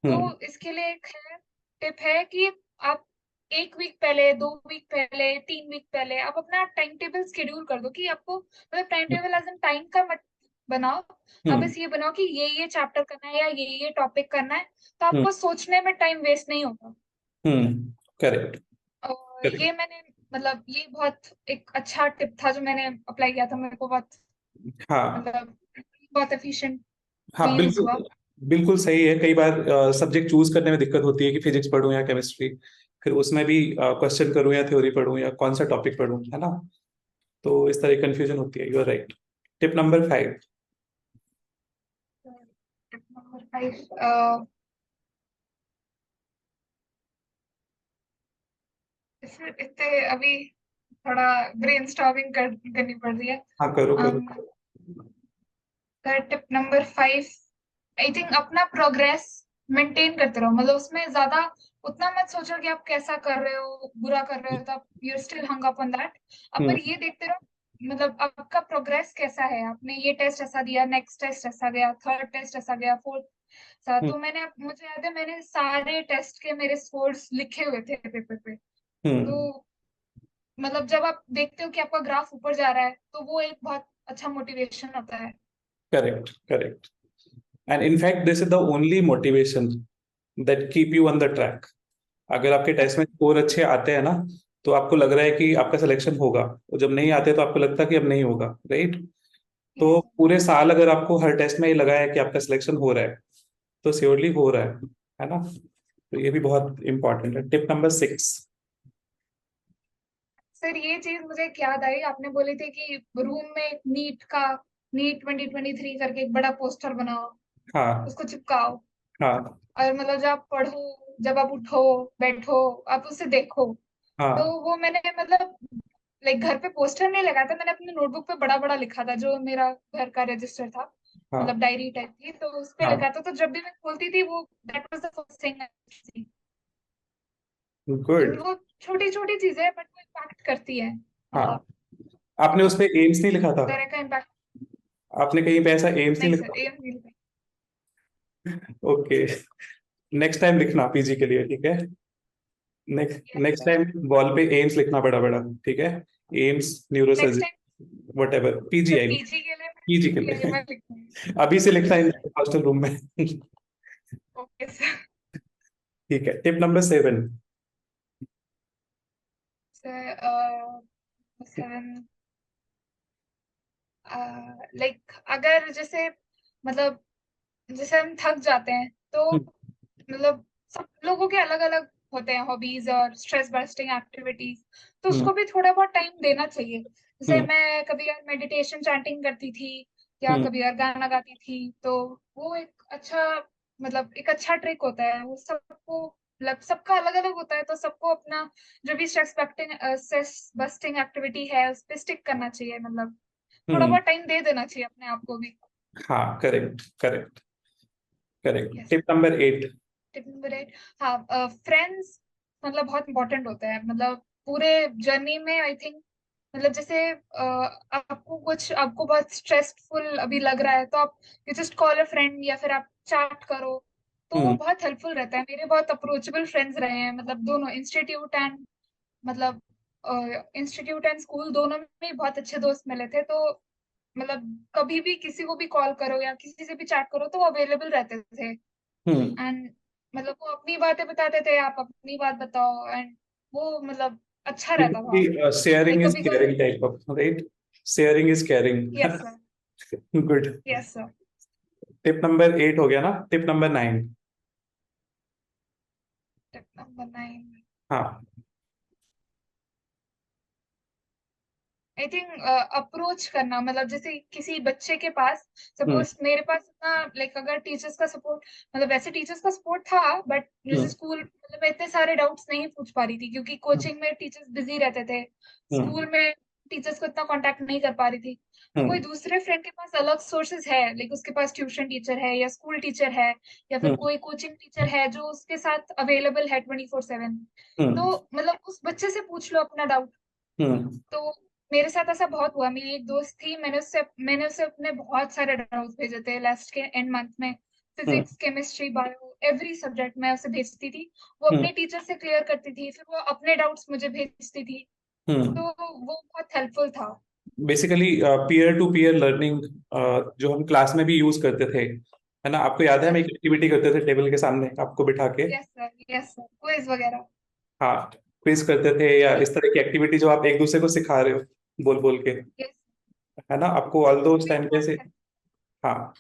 हम्म। तो इसके लिए एक है, टिप है कि आप 1 वीक पहले, 2 वीक पहले, 3 वीक पहले आप अपना टाइम टेबल शेड्यूल कर दो, कि आपको मतलब time table as in time का मत बनाओ, आप हम्म। बस ये बनाओ कि ये चैप्टर करना है या ये टॉपिक करना है, तो हम्म। आपको सोचने में टाइम वेस्ट नहीं होगा। करेक्ट। और करेक्ट। ये मैंने मतलब ये बहुत एक अच्छा टिप था जो मैंने अप्लाई किया था, मेरे को बहुत हाँ। मतलब बहुत एफिशिएंट हाँ, भी यूज हुआ। बिल्कुल। बिल्कुल सही है, कई बार सब्जेक्ट चूज करने में दिक्कत होती है कि फिजिक्स पढूं या केमिस्ट्री, फिर उसमें भी क्वेश्चन करूं या थ्योरी पढूं या कौन सा टॉपिक पढूं, है ना। तो इस तरह कंफ्यूजन होती है, you are right. Tip number 5। Tip number 5, इतने अभी थोड़ा ब्रेनस्टॉर्मिंग करनी पड़ रही है। हाँ, करो करो। टिप नंबर 5, आई थिंक अपना प्रोग्रेस मेंटेन करते रहो, मतलब उसमें ज्यादा उतना मत सोचो कि आप कैसा कर रहे हो, बुरा कर रहे हो, तो आप you still hung up on that. Hmm. पर ये देखते रहो मतलब आपका प्रोग्रेस कैसा है, आपने ये टेस्ट ऐसा दिया, नेक्स्ट टेस्ट ऐसा गया, थर्ड टेस्ट ऐसा गया, फोर्थ सा। हम्म। तो मुझे याद है मैंने सारे टेस्ट के मेरे स्कोर्स लिखे हुए थे पेपर पे। तो हम्म। मतलब जब आप देखते हो कि आपका ग्राफ ऊपर जा रहा है तो वो एक बहुत अच्छा मोटिवेशन होता है। Correct. Correct. And in fact this is the only motivation that keep you on the track. अगर आपके टेस्ट में स्कोर अच्छे आते हैं ना, तो आपको लग रहा है कि आपका सिलेक्शन होगा, और जब नहीं आते तो आपको लगता है कि अब नहीं होगा, राइट? तो यस पूरे साल अगर आपको हर टेस्ट में ये लगा है कि आपका सिलेक्शन हो रहा है, तो श्योरली हो रहा है ना? तो ये भी बहुत इंपॉर्टेंट है। Tip number 6। सर, ये चीज मुझे एक याद आई। आपने बोली थी कि रूम में एक नीट 2023 करके एक बड़ा पोस्टर बनाओ, हाँ, उसको चिपकाओ, हाँ, और मतलब जब आप पढ़ो, जब आप उठो, बैठो, आप उसे देखो। तो हाँ, वो मैंने मतलब लाइक घर पे पोस्टर नहीं लगाया था, मैंने अपने नोटबुक पे बड़ा बड़ा लिखा था, जो मेरा घर का रजिस्टर था, मतलब हाँ, डायरी टाइप थी, तो उस पे लिखा हाँ। था। तो जब भी मैं खोलती थी, वो that was the first thing. Good. वो छोटी छोटी चीजें बट वो इम्पैक्ट करती है, हाँ, मतलब आपने उस पे एम्स नहीं लिखा था? तरह का इम्पैक्ट। आपने कहीं पे ऐसा एम्स नहीं नहीं सर, लिखा? एम नहीं लिखा। ओके, नेक्स्ट टाइम लिखना पीजी के लिए, ठीक है? Next yes next sir. Time wall पे एम्स लिखना बड़ा बड़ा, ठीक है? AIIMS next neurosurgery, time what ever, PG sir I, PG के लिए मैं पीजी के लिए। पीआईएमएल लिखूंगी। अभी से लिखना है यस सर। हॉस्टल रूम में। Okay sir. ठीक है, टिप नंबर 7। सर 7, लाइक अगर जैसे मतलब जैसे हम थक जाते हैं, तो मतलब सब लोगों के अलग अलग होते हैं हॉबीज और स्ट्रेस बस्टिंग एक्टिविटीज, तो हम्म, उसको भी थोड़ा बहुत टाइम देना चाहिए। जैसे हम्म, मैं कभी यार मेडिटेशन चैंटिंग करती थी, या हम्म, कभी यार गाना गाती थी, तो वो एक अच्छा मतलब एक अच्छा ट्रिक होता है। वो सबको मतलब सबका अलग अलग होता है, तो सबको अपना जो भी स्ट्रेस बस्टिंग एक्टिविटी है उस पर स्टिक करना चाहिए, मतलब थोड़ा हम्म। बहुत टाइम दे देना चाहिए अपने आप को भी। हाँ, correct, correct, correct. Yes. Tip number 8। Tip number 8, हाँ, फ्रेंड्स मतलब बहुत इंपॉर्टेंट होता है, मतलब पूरे जर्नी में आई थिंक। मतलब जैसे आपको बहुत स्ट्रेसफुल अभी लग रहा है, तो आप you just call a friend, या फिर आप चैट करो, तो वो हम्म, बहुत हेल्पफुल रहता है। मेरे बहुत अप्रोचेबल फ्रेंड्स रहे हैं, मतलब दोनों मतलब इंस्टीट्यूट एंड स्कूल दोनों में बहुत अच्छे दोस्त मिले थे। तो मतलब कभी भी किसी को भी कॉल करो या किसी से भी चैट करो, तो वो अवेलेबल रहते थे। हम्म। एंड मतलब वो अपनी बातें बताते थे, आप अपनी बात बताओ, एंड वो मतलब अच्छा रहता था। बेसिकली शेयरिंग लाइक इज कभी कोई। Caring type of, right? Sharing is caring. Yes sir. Good. Yes sir. Tip number 8 हो गया ना? Tip number 9। टिप नंबर 9, हाँ। आई थिंक अप्रोच करना, मतलब जैसे किसी बच्चे के पास, हम्म, सपोज मेरे पास इतना लाइक अगर टीचर्स का सपोर्ट, मतलब वैसे टीचर्स का सपोर्ट था, बट जैसे हम्म, स्कूल मतलब मैं इतने सारे डाउट्स नहीं पूछ पा रही थी, क्योंकि कोचिंग में टीचर्स बिजी रहते थे, हम्म, स्कूल में टीचर्स को इतना कांटेक्ट नहीं कर पा रही थी। तो कोई हम्म, दूसरे फ्रेंड के पास अलग सोर्सेज है, लाइक उसके पास ट्यूशन टीचर है या स्कूल टीचर है, या फिर हम्म, कोई कोचिंग टीचर है जो उसके साथ अवेलेबल है 24/7। हम्म, तो मतलब उस बच्चे से पूछ लो अपना डाउट। हम्म, तो मेरे साथ ऐसा बहुत हुआ। मेरी एक दोस्त थी, मैंने उसे अपने बहुत सारे डाउट्स भेजे थे लास्ट के एंड मंथ में। Hmm, physics, chemistry, bio, every subject में उसे भेजती थी। वो हम्म, अपने टीचर से क्लियर करती थी, फिर वो अपने डाउट्स मुझे भेजती थी। हम्म। तो वो बहुत हेल्पफुल था। Basically peer to peer learning, जो हम क्लास में भी यूज करते थे, है ना? आपको याद है हम यस। एक एक्टिविटी करते थे टेबल के सामने आपको बिठा के? Yes sir. Yes sir, quiz वगैरह। हाँ, क्विज करते थे, या इस तरह की एक्टिविटी जो आप एक दूसरे को सिखा रहे हो बोल बोल के, यस। है ना? आपको ऑल दो वो उस भी टाइम पे बहुत ऐसे, हाँ,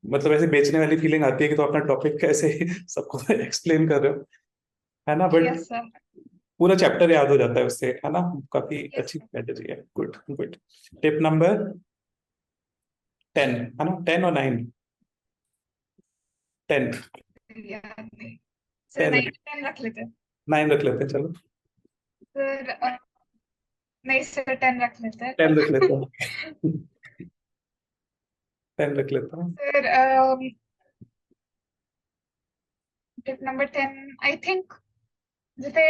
मतलब ऐसे बेचने वाली फीलिंग आती है कि तो अपना टॉपिक कैसे सबको एक्सप्लेन कर रहे हो, है ना? But yes sir. पूरा चैप्टर याद हो जाता है उससे, है ना? काफी यस अच्छी सर। स्ट्रेटेजी है। Good, good. टिप नंबर 10, है ना? 10 और 9? 10। याद नहीं सर, 10, 9 रख लेते हैं। 9 रख लेते हैं, चलो। सर नहीं सर, 10 रख लेते 10 रख लेते हैं। हैं। 10 रख लेता हूँ। Sir tip number 10 I think, जैसे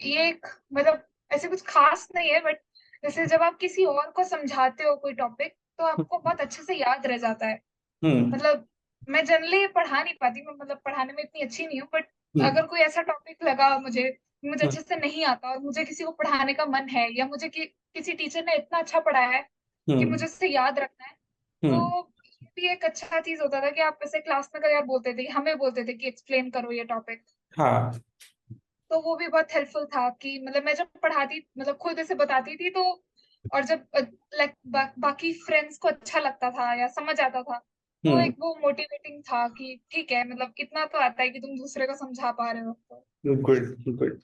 ये एक मतलब ऐसे कुछ खास नहीं है, बट जैसे जब आप किसी और को समझाते हो कोई टॉपिक, तो आपको बहुत अच्छे से याद रह जाता है। हम्म, मतलब मैं जनरली पढ़ा नहीं पाती, मैं मतलब पढ़ाने में इतनी अच्छी नहीं हूँ, बट हम्म, अगर कोई ऐसा टॉपिक लगा मुझे, मुझे हम्म, अच्छे से नहीं आता और मुझे किसी को पढ़ाने का मन है, या मुझे किसी टीचर ने इतना अच्छा पढ़ाया है कि हम्म, मुझे उससे याद रखना है, हम्म। तो ये भी एक अच्छा चीज होता था कि आप ऐसे क्लास में अगर यार बोलते थे, हमें बोलते थे कि एक्सप्लेन करो ये टॉपिक। हाँ, तो वो भी बहुत हेल्पफुल था कि मतलब मैं जब पढ़ाती मतलब खुद ऐसे बताती थी तो, और जब लाइक बाकी फ्रेंड्स को अच्छा लगता था या समझ आता था, तो हम्म। एक वो मोटिवेटिंग था कि ठीक है, मतलब इतना तो आता है कि तुम दूसरे को समझा पा रहे हो तो। Good good.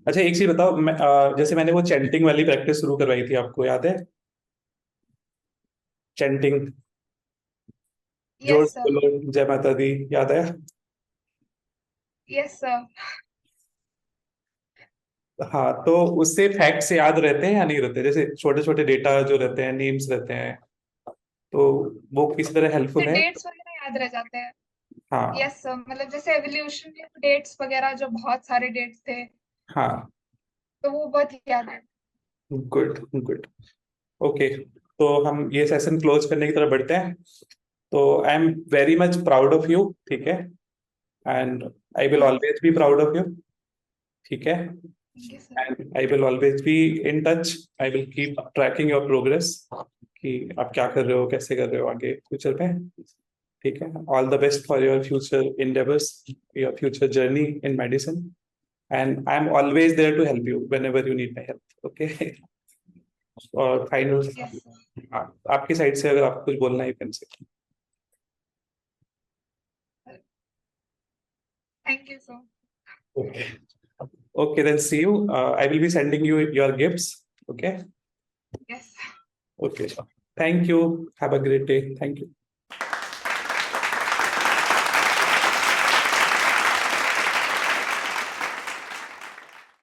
अच्छा एक चीज बताओ, जैसे मैंने वो चैंटिंग वाली प्रैक्टिस शुरू करवाई थी, आपको याद है? चैंटिंग, जोर यस से सर। बोलो जय माता दी, याद है? Yes sir. हाँ, तो उससे फैक्ट्स याद रहते हैं या नहीं रहते? जैसे छोटे छोटे डेटा जो रहते हैं, नेम्स रहते हैं, तो वो किस तरह उससे हेल्पफुल है? डेट्स वगैरह याद रह जाते हैं। हाँ यस सर, मतलब जैसे एवोल्यूशन के डेट्स वगैरह जो बहुत सारे डेट्स थे, हाँ। तो वो बहुत याद है। Good good. ओके, तो हम ये सेशन क्लोज करने की तरफ बढ़ते हैं। तो I am very much proud of you, ठीक है, and I will thank always be proud of you, ठीक है, you sir. And I will always be in touch. I will keep trekking your progress कि आप क्या कर रहे हो, कैसे कर रहे हो आगे फ्यूचर में, ठीक है। All the best for your future endeavors, your future journey in medicine, and I am always there to help you whenever you need my help, okay. और फाइनल, यस सर। आपकी side से अगर आपको कुछ बोलना है, you can say. Thank you sir. Okay. Okay, then see you. I will be sending you your gifts. Okay. Yes. Okay. Thank you. Have a great day. Thank you.